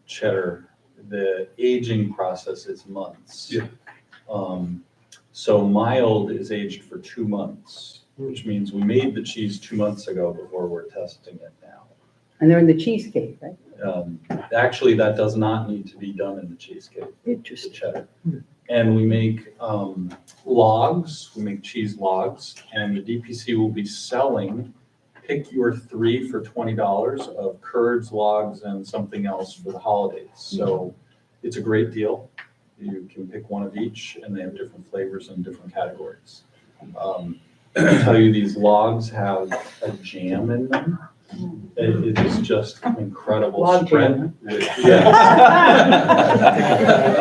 cheddar, the aging process is months. Yeah. So mild is aged for 2 months, which means we made the cheese 2 months ago before we're testing it now. And they're in the cheesecake, right? Actually, that does not need to be done in the cheesecake, the Interesting. cheddar. And we make logs, we make cheese logs, and the DPC will be selling, pick your 3 for $20 of curds, logs, and something else for the holidays. So it's a great deal. You can pick one of each, and they have different flavors and different categories. I'll tell you, these logs have a jam in them. It is just incredible Log spread jam,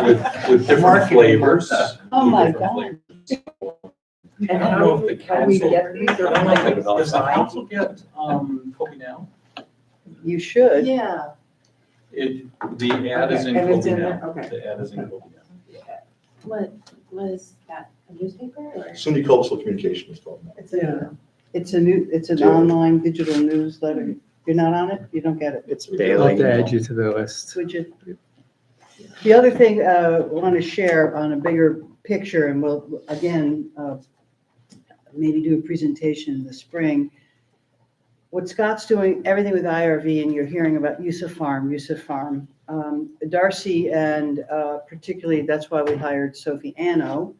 with, with different flavors. Oh my different God. flavors. And I don't how know do if the we, how do we council, get these, or I don't know if the- does the design? council get, Kobe now? You should. Yeah. The ad is in Okay, and it's Kobe in now. there? Okay. The ad is in Kobe now. What is that, a newspaper or? SUNY Cobleskill Communication is called now. It's a, It's an online digital newsletter. You're not on it? You don't get it. It's I'll daily. have to add you to the list. Would you? The other thing I want to share on a bigger picture, and we'll, again, maybe do a presentation in the spring. What Scott's doing, everything with IRV, and you're hearing about use of farm. Darcy, and particularly, that's why we hired Sophie Anno,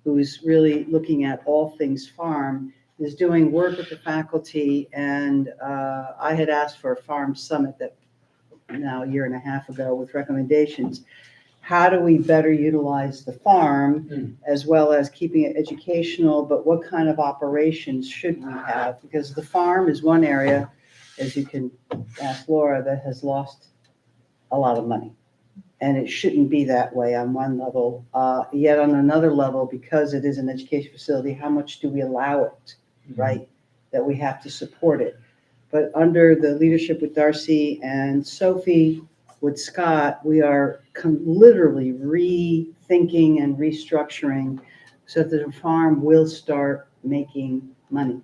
who's really looking at all things farm, is doing work with the faculty. And I had asked for a farm summit that now a year and a half ago with recommendations. How do we better utilize the farm as well as keeping it educational, but what kind of operations should we have? Because the farm is one area, as you can ask Laura, that has lost a lot of money. And it shouldn't be that way on one level. Yet on another level, because it is an education facility, how much do we allow it, right? That we have to support it. But under the leadership with Darcy and Sophie, with Scott, we are literally rethinking and restructuring so that the farm will start making money,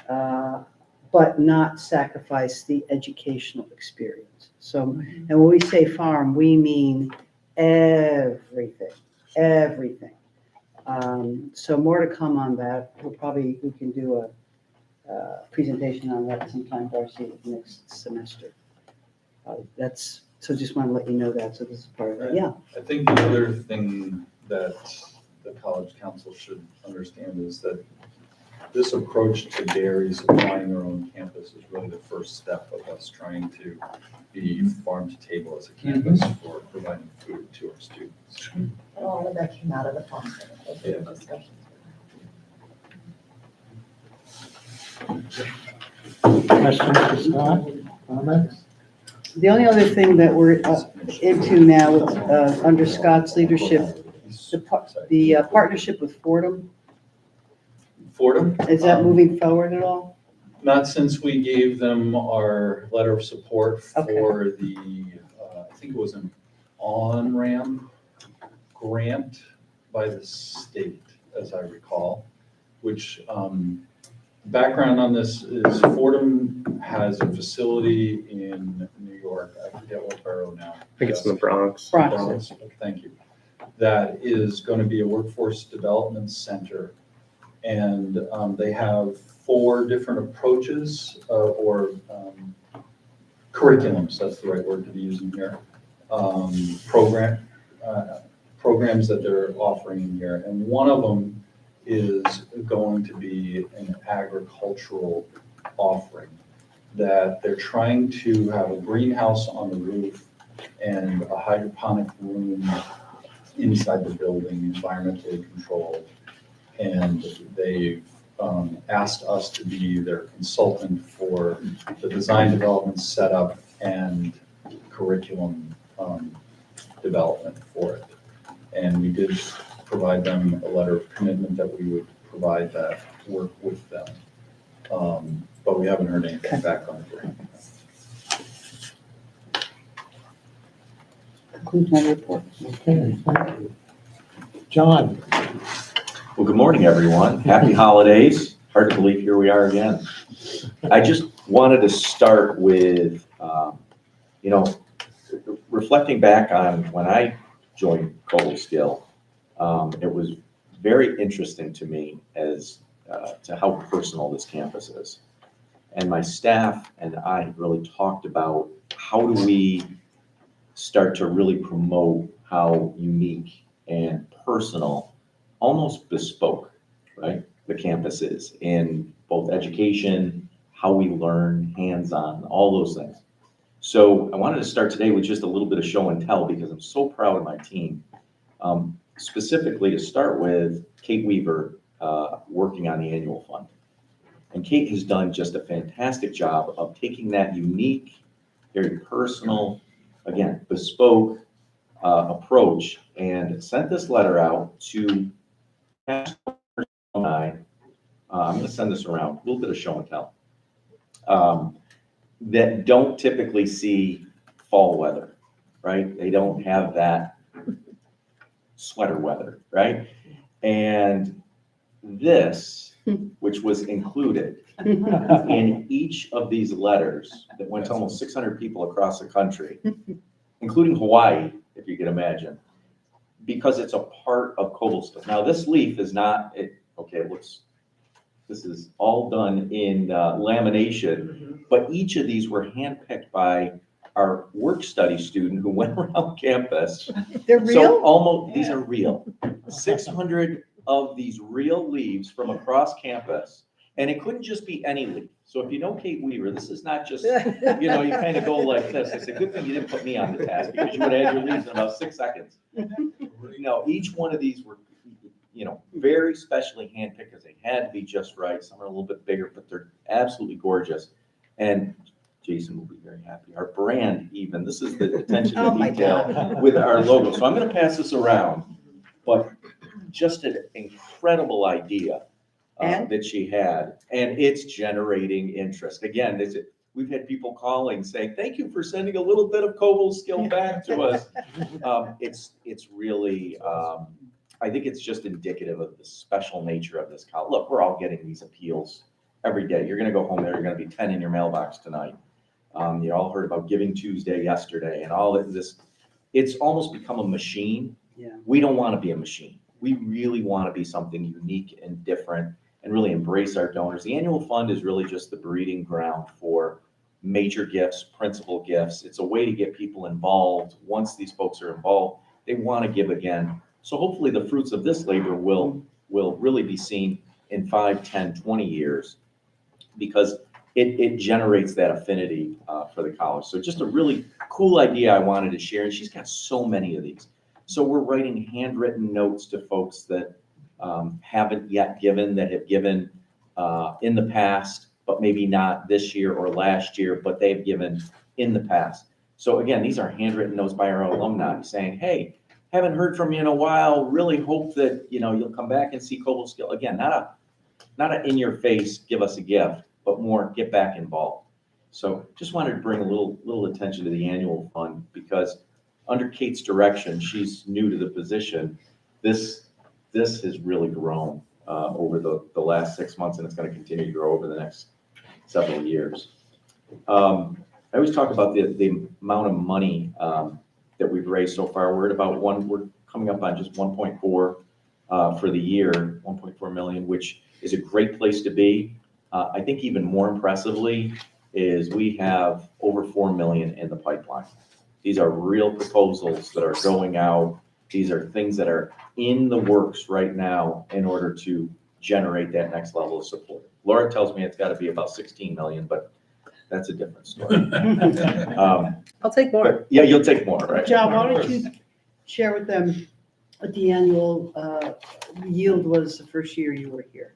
but not sacrifice the educational experience. So, and when we say farm, we mean everything. So more to come on that. We can do a presentation on that sometime, Darcy, next semester. So just want to let you know that, so this is part of it, yeah. I think the other thing that the college council should understand is that this approach to dairies applying their own campus is really the first step of us trying to be farm to table as a campus for providing food to our students. And all of that came out of the farm center, those were the discussions. Questions for Scott? Comments? The only other thing that we're into now, under Scott's leadership, the partnership with Fordham, Fordham? is that moving forward at all? Not since we gave them our letter of support for the, I think it was an on-ramp grant by the state, as I recall, which, background on this is Fordham has a facility in New York, I forget what borough now. I think it's in the Bronx. Bronx, thank you. That is going to be a workforce development center. And they have 4 different approaches or curriculums, that's the right word to be using here, programs that they're offering here. And one of them is going to be an agricultural offering that they're trying to have a greenhouse on the roof and a hydroponic room inside the building, environmentally controlled. And they've asked us to be their consultant for the design, development, setup, and curriculum development for it. And we did provide them a letter of commitment that we would provide that work with them. But we haven't heard anything back on it. Concludes my report. Okay, thank you. John? Well, good morning, everyone. Happy holidays. Hard to believe here we are again. I just wanted to start with, reflecting back on when I joined Cobleskill, it was very interesting to me as to how personal this campus is. And my staff and I really talked about how do we start to really promote how unique and personal, almost bespoke, right, the campus is in both education, how we learn, hands-on, all those things. So I wanted to start today with just a little bit of show and tell because I'm so proud of my team. Specifically to start with, Kate Weaver working on the annual fund. And Kate has done just a fantastic job of taking that unique, very personal, again, bespoke approach and sent this letter out to I'm going to send this around, a little bit of show and tell, that don't typically see fall weather, right? They don't have that sweater weather, right? And this, which was included in each of these letters that went to almost 600 people across the country, including Hawaii, if you can imagine, because it's a part of Cobleskill. Now, this leaf is not, this is all done in lamination, but each of these were handpicked by our work study student who went around campus. They're real? So almost, these are real. 600 of these real leaves from across campus. And it couldn't just be any leaf. So if you know Kate Weaver, this is not just, you kind of go like this. It's a good thing you didn't put me on the task because you would have had your leaves in about 6 seconds. No, each one of these were, very specially handpicked because they had to be just right. Some are a little bit bigger, but they're absolutely gorgeous. And Jason will be very happy. Our brand even, this is the attention to detail with our logo. So I'm going to pass this around, but just an incredible idea that she had, and it's generating interest. Again, we've had people calling saying, thank you for sending a little bit of Cobleskill back to us. It's really, I think it's just indicative of the special nature of this college. Look, we're all getting these appeals every day. You're going to go home there, you're going to be 10 in your mailbox tonight. You all heard about Giving Tuesday yesterday and all of this. It's almost become a machine. Yeah. We don't want to be a machine. We really want to be something unique and different and really embrace our donors. The annual fund is really just the breeding ground for major gifts, principal gifts. It's a way to get people involved. Once these folks are involved, they want to give again. So hopefully the fruits of this labor will really be seen in 5, 10, 20 years, because it generates that affinity for the college. So just a really cool idea I wanted to share, and she's got so many of these. So we're writing handwritten notes to folks that haven't yet given, that have given in the past, but maybe not this year or last year, but they've given in the past. So again, these are handwritten notes by our alumni saying, hey, haven't heard from you in a while, really hope that, you'll come back and see Cobleskill. Again, not a in-your-face, give us a gift, but more get back involved. So just wanted to bring a little attention to the annual fund, because under Kate's direction, she's new to the position, this has really grown over the last 6 months, and it's going to continue to grow over the next several years. I always talk about the amount of money that we've raised so far. We're coming up on just 1.4 for the year, 1.4 million, which is a great place to be. I think even more impressively is we have over 4 million in the pipeline. These are real proposals that are going out. These are things that are in the works right now in order to generate that next level of support. Laura tells me it's got to be about 16 million, but that's a different story. I'll take more. But yeah, you'll take more, right? John, why don't you share with them what the annual yield was the first year you were here?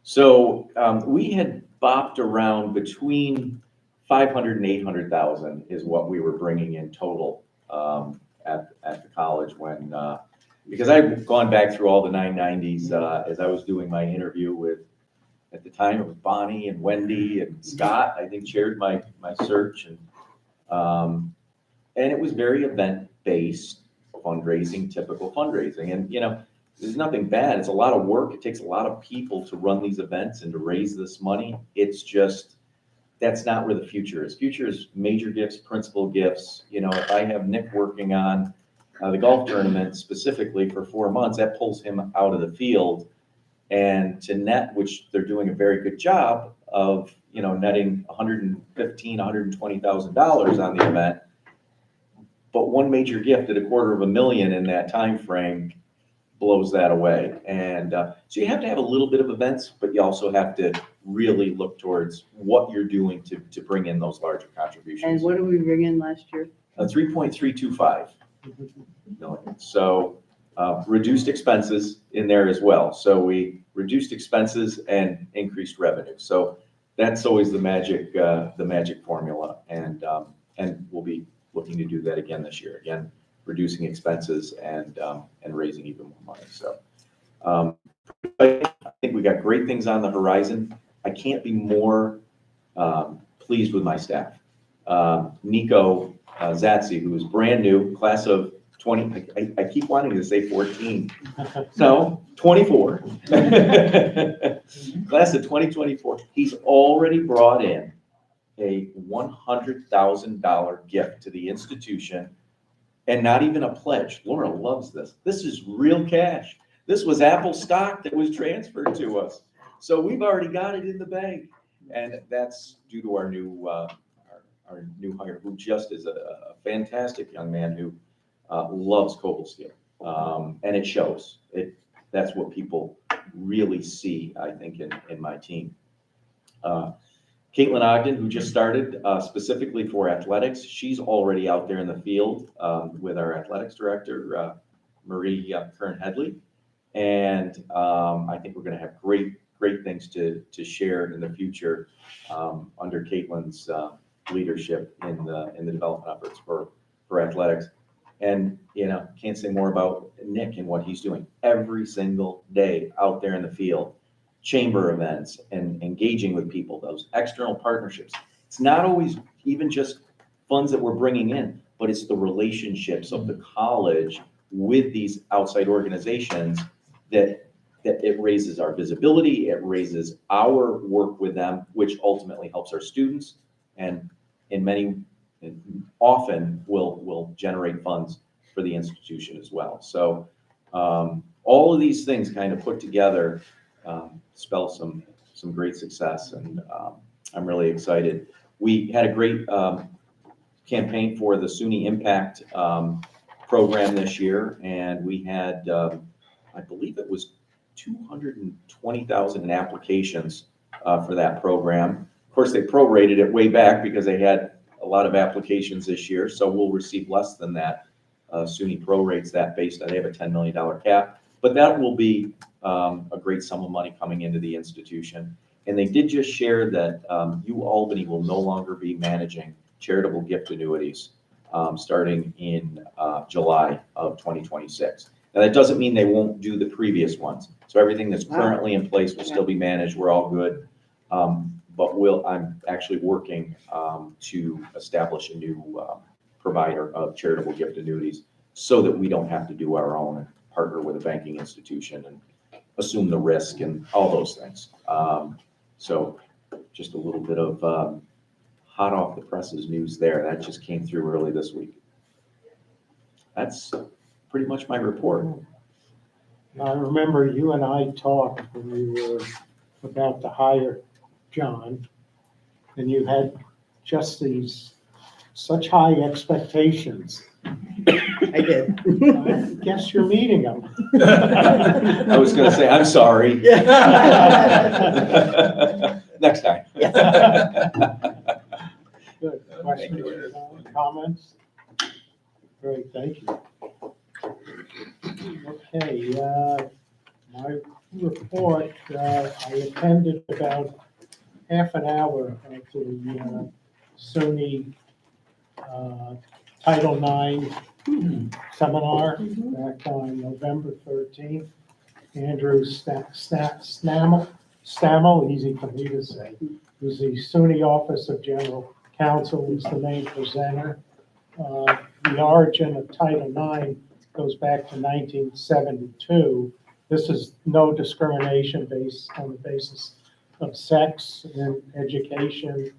So we had bopped around between 500 and 800,000 is what we were bringing in total at the college when, because I've gone back through all the 990s as I was doing my interview with, at the time it was Bonnie and Wendy and Scott, I think chaired my search, and it was very event-based fundraising, typical fundraising. And, there's nothing bad. It's a lot of work. It takes a lot of people to run these events and to raise this money. It's just, that's not where the future is. Future is major gifts, principal gifts. If I have Nick working on the golf tournament specifically for 4 months, that pulls him out of the field. And to net, which they're doing a very good job of, netting $115,000, $120,000 on the event. But one major gift at $250,000 in that time frame blows that away. And so you have to have a little bit of events, but you also have to really look towards what you're doing to bring in those larger contributions. And what did we bring in last year? 3.325 million. So reduced expenses in there as well. So we reduced expenses and increased revenue. So that's always the magic formula. And we'll be looking to do that again this year. Again, reducing expenses and raising even more money. So I think we got great things on the horizon. I can't be more pleased with my staff. Nico Zatsi, who is brand new, class of 20, I keep wanting to say 14. No, 24. Class of 2024. He's already brought in a $100,000 gift to the institution, and not even a pledge. Laura loves this. This is real cash. This was Apple stock that was transferred to us. So we've already got it in the bank. And that's due to our new hire, who just is a fantastic young man who loves Cobleskill. And it shows. That's what people really see, I think, in my team. Caitlin Ogden, who just started specifically for athletics, she's already out there in the field with our athletics director, Marie Kern-Headley. And I think we're going to have great things to share in the future under Caitlin's leadership in the development efforts for athletics. And, can't say more about Nick and what he's doing every single day out there in the field. Chamber events and engaging with people, those external partnerships. It's not always even just funds that we're bringing in, but it's the relationships of the college with these outside organizations that it raises our visibility, it raises our work with them, which ultimately helps our students, and often will generate funds for the institution as well. So all of these things kind of put together spell some great success, and I'm really excited. We had a great campaign for the SUNY Impact program this year, and we had, I believe it was 220,000 in applications for that program. Of course, they prorated it way back because they had a lot of applications this year, so we'll receive less than that. SUNY prorates that based on, they have a $10 million cap, but that will be a great sum of money coming into the institution. And they did just share that Albany will no longer be managing charitable gift annuities starting in July of 2026. Now, that doesn't mean they won't do the previous ones. So everything that's currently in place will still be managed. We're all good. But I'm actually working to establish a new provider of charitable gift annuities so that we don't have to do our own and partner with a banking institution and assume the risk and all those things. So just a little bit of hot off the presses news there. That just came through early this week. That's pretty much my report. I remember you and I talked when we were about to hire John, and you had just such high expectations. I did. I guess you're meeting them. I was going to say, I'm sorry. Next time. Good. Questions, comments? Great, thank you. Okay, my report, I attended about half an hour of the SUNY Title IX seminar back on November 13th. Andrew Stammel, easy for me to say, who's the SUNY Office of General Counsel, is the main presenter. The origin of Title IX goes back to 1972. This is no discrimination based on the basis of sex in education,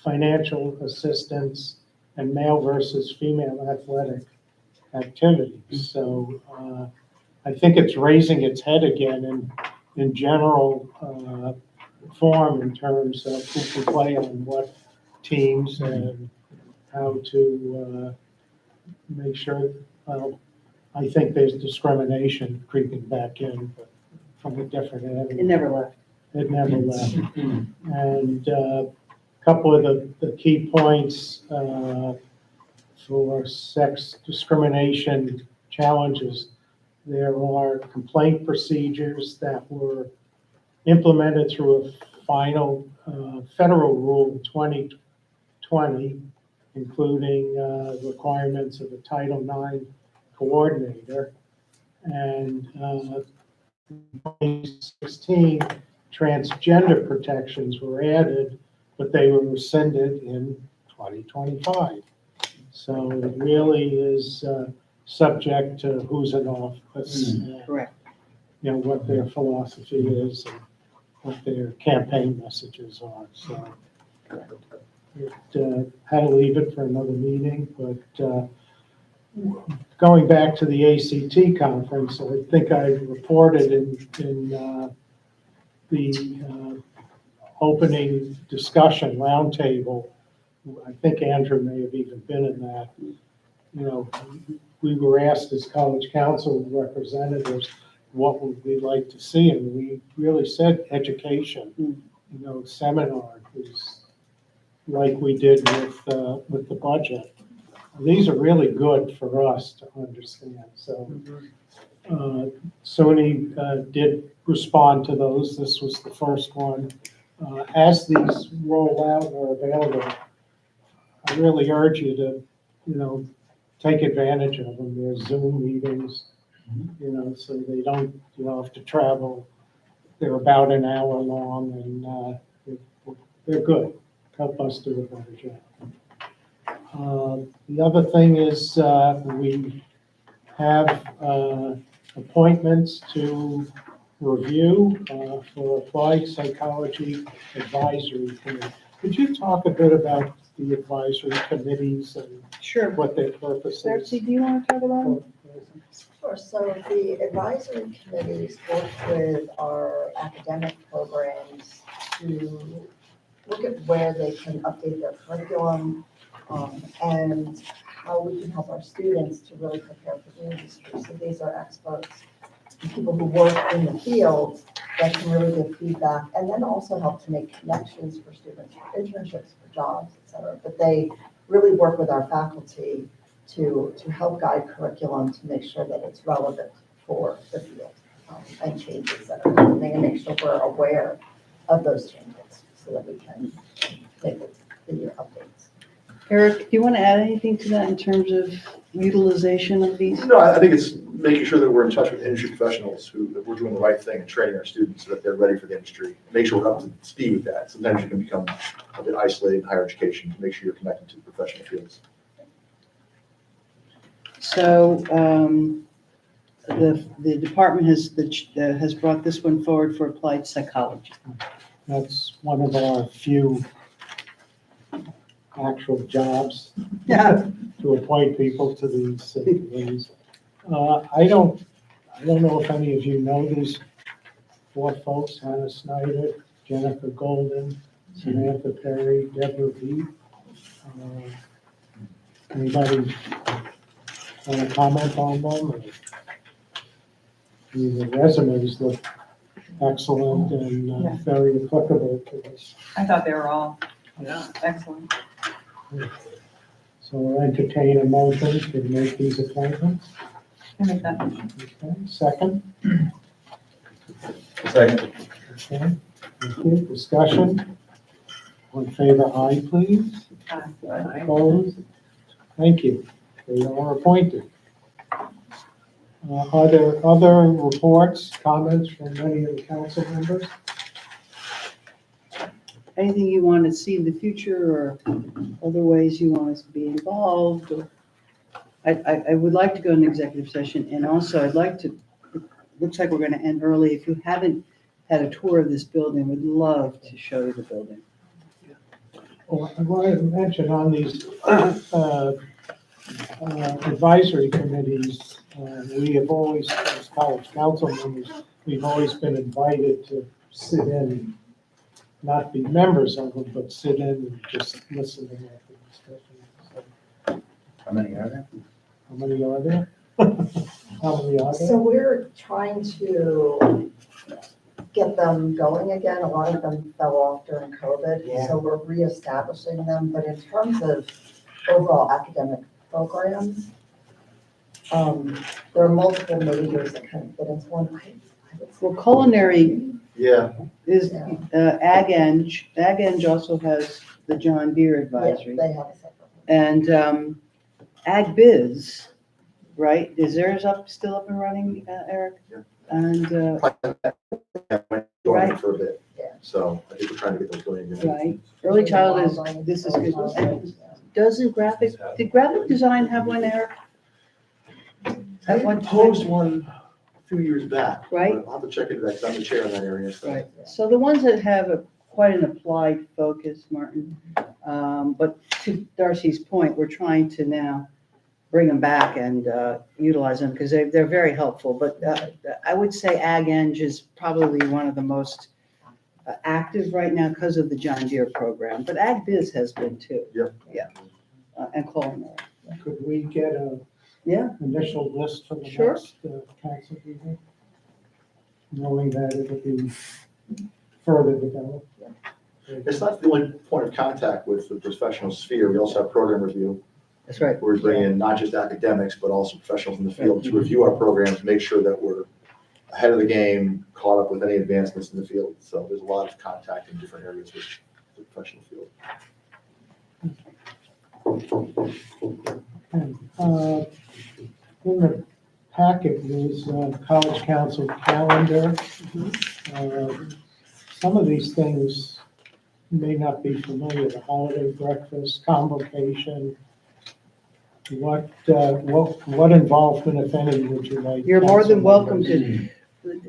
financial assistance, and male versus female athletic activities. So I think it's raising its head again in general form in terms of who can play on what teams and how to make sure, well, I think there's discrimination creeping back in, but from a different avenue. It never left. It never left. And a couple of the key points for sex discrimination challenges. There are complaint procedures that were implemented through a final federal rule 2020, including requirements of a Title IX coordinator. And 2016, transgender protections were added, but they were rescinded in 2025. So it really is subject to who's in office. Correct. You know, what their philosophy is and what their campaign messages are. So it had to leave it for another meeting, but going back to the ACT conference, I think I reported in the opening discussion roundtable. I think Andrew may have even been in that. You know, we were asked as college council representatives, what would we like to see? And we really said education, you know, seminars, like we did with the budget. These are really good for us to understand. So SUNY did respond to those. This was the first one. As these roll out or available, I really urge you to, you know, take advantage of them. There's Zoom meetings, you know, so they don't, you know, have to travel. They're about an hour long, and they're good. Help us do a better job. The other thing is we have appointments to review for Applied Psychology Advisory Committee. Could you talk a bit about the advisory committees and what their purpose is? Darcy, do you want to talk about it? Sure. So the advisory committees work with our academic programs to look at where they can update their curriculum and how we can help our students to really prepare for the industry. So these are experts people who work in the field that can really give feedback and then also help to make connections for students, for internships, for jobs, et cetera. But they really work with our faculty to help guide curriculum to make sure that it's relevant for the field and changes that are happening and make sure we're aware of those changes so that we can make the year updates. Eric, do you want to add anything to that in terms of utilization of these? No, I think it's making sure that we're in touch with industry professionals that we're doing the right thing and training our students so that they're ready for the industry. Make sure we're up to speed with that. Sometimes you can become a bit isolated in higher education to make sure you're connected to the professional fields. So the department has brought this one forward for applied psychology. That's one of our few actual jobs Yeah. to appoint people to these committees. I don't know if any of you know these four folks: Hannah Snyder, Jennifer Golden, Samantha Perry, Deborah B. Anybody want to comment on them? I mean, the resumes look excellent and very applicable to this. I thought they were all excellent. So we'll entertain a motion to make these appointments. I make that motion. Okay, second? Second. Okay, thank you. Discussion? All in favor, aye, please. Aye. Opposed? Thank you. They are appointed. Are there other reports, comments from any of the council members? Anything you want to see in the future or other ways you want us to be involved? Or I would like to go into executive session, and also I'd like to, it looks like we're going to end early. If you haven't had a tour of this building, we'd love to show you the building. Well, I wanted to mention on these advisory committees, we have always, as college council members, we've always been invited to sit in, not be members of them, but sit in and just listen to the discussion. So, How many are there? how many are there? How many are So there? we're trying to get them going again. A lot of them fell off during COVID, so we're reestablishing them. But in terms of overall academic programs, there are multiple majors that kind of fit into one. Well, culinary Yeah, is Ag Eng. Ag Eng also has the John Deere advisory. They have a separate. And Ag Biz, right? Is theirs still up and running, Eric? Yeah. And, going for a bit. So I think we're trying to get those going again. right, early childhood this is good. And did graphic design have one, Eric? At They one time? posed one a few years back. Right. But I'll have to check into that, because I'm the chair in that area. so. Right, so the ones that have quite an applied focus, Martin, but to Darcy's point, we're trying to now bring them back and utilize them, because they're very helpful, but I would say Ag Eng is probably one of the most active right now because of the John Deere program, but Ag Biz has been too. Yeah. And culinary. Could we get a initial list for the Sure. next council meeting? Knowing that it'll be further developed. It's not the only point of contact with the professional sphere. We also have program review, That's right. where we bring in not just academics, but also professionals in the field to review our programs, make sure that we're ahead of the game, caught up with any advancements in the field. So there's a lot of contact in different areas with the professional field. In the packet is college council calendar. Some of these things may not be familiar, the holiday breakfast, convocation. What involvement, if any, would you like? You're more than council welcome members?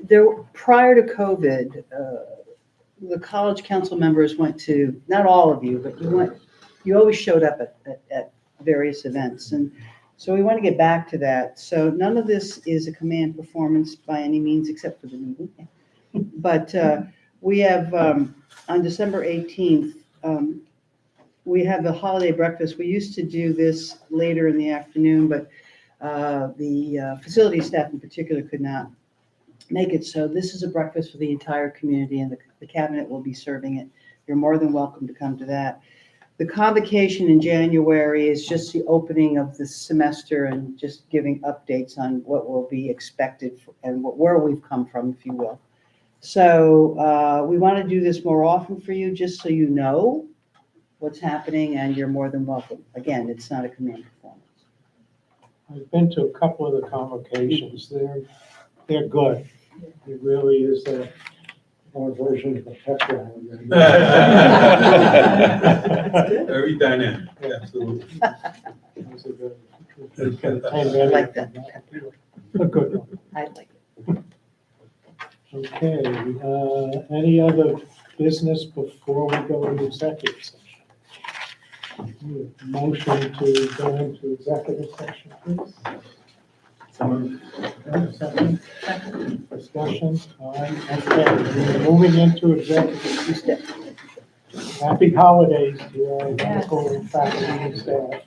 to. Prior to COVID, the college council members went to, not all of you, but you always showed up at various events. And so we want to get back to that. So none of this is a command performance by any means, except for the meeting. But we have, on December 18th, we have the holiday breakfast. We used to do this later in the afternoon, but the facility staff in particular could not make it so this is a breakfast for the entire community, and the cabinet will be serving it. You're more than welcome to come to that. The convocation in January is just the opening of the semester and just giving updates on what will be expected and where we've come from, if you will. So we want to do this more often for you, just so you know what's happening, and you're more than welcome. Again, it's not a command performance. I've been to a couple of the convocations. They're good. It really is a more version of a pep rally. Very dynamic, absolutely. It was a good- I like that. A good one. I like Okay, any other business before we go into executive session? Motion to go into executive session, please. Second. Discussion, okay, we're moving into executive session. Happy holidays to our medical and faculty and staff.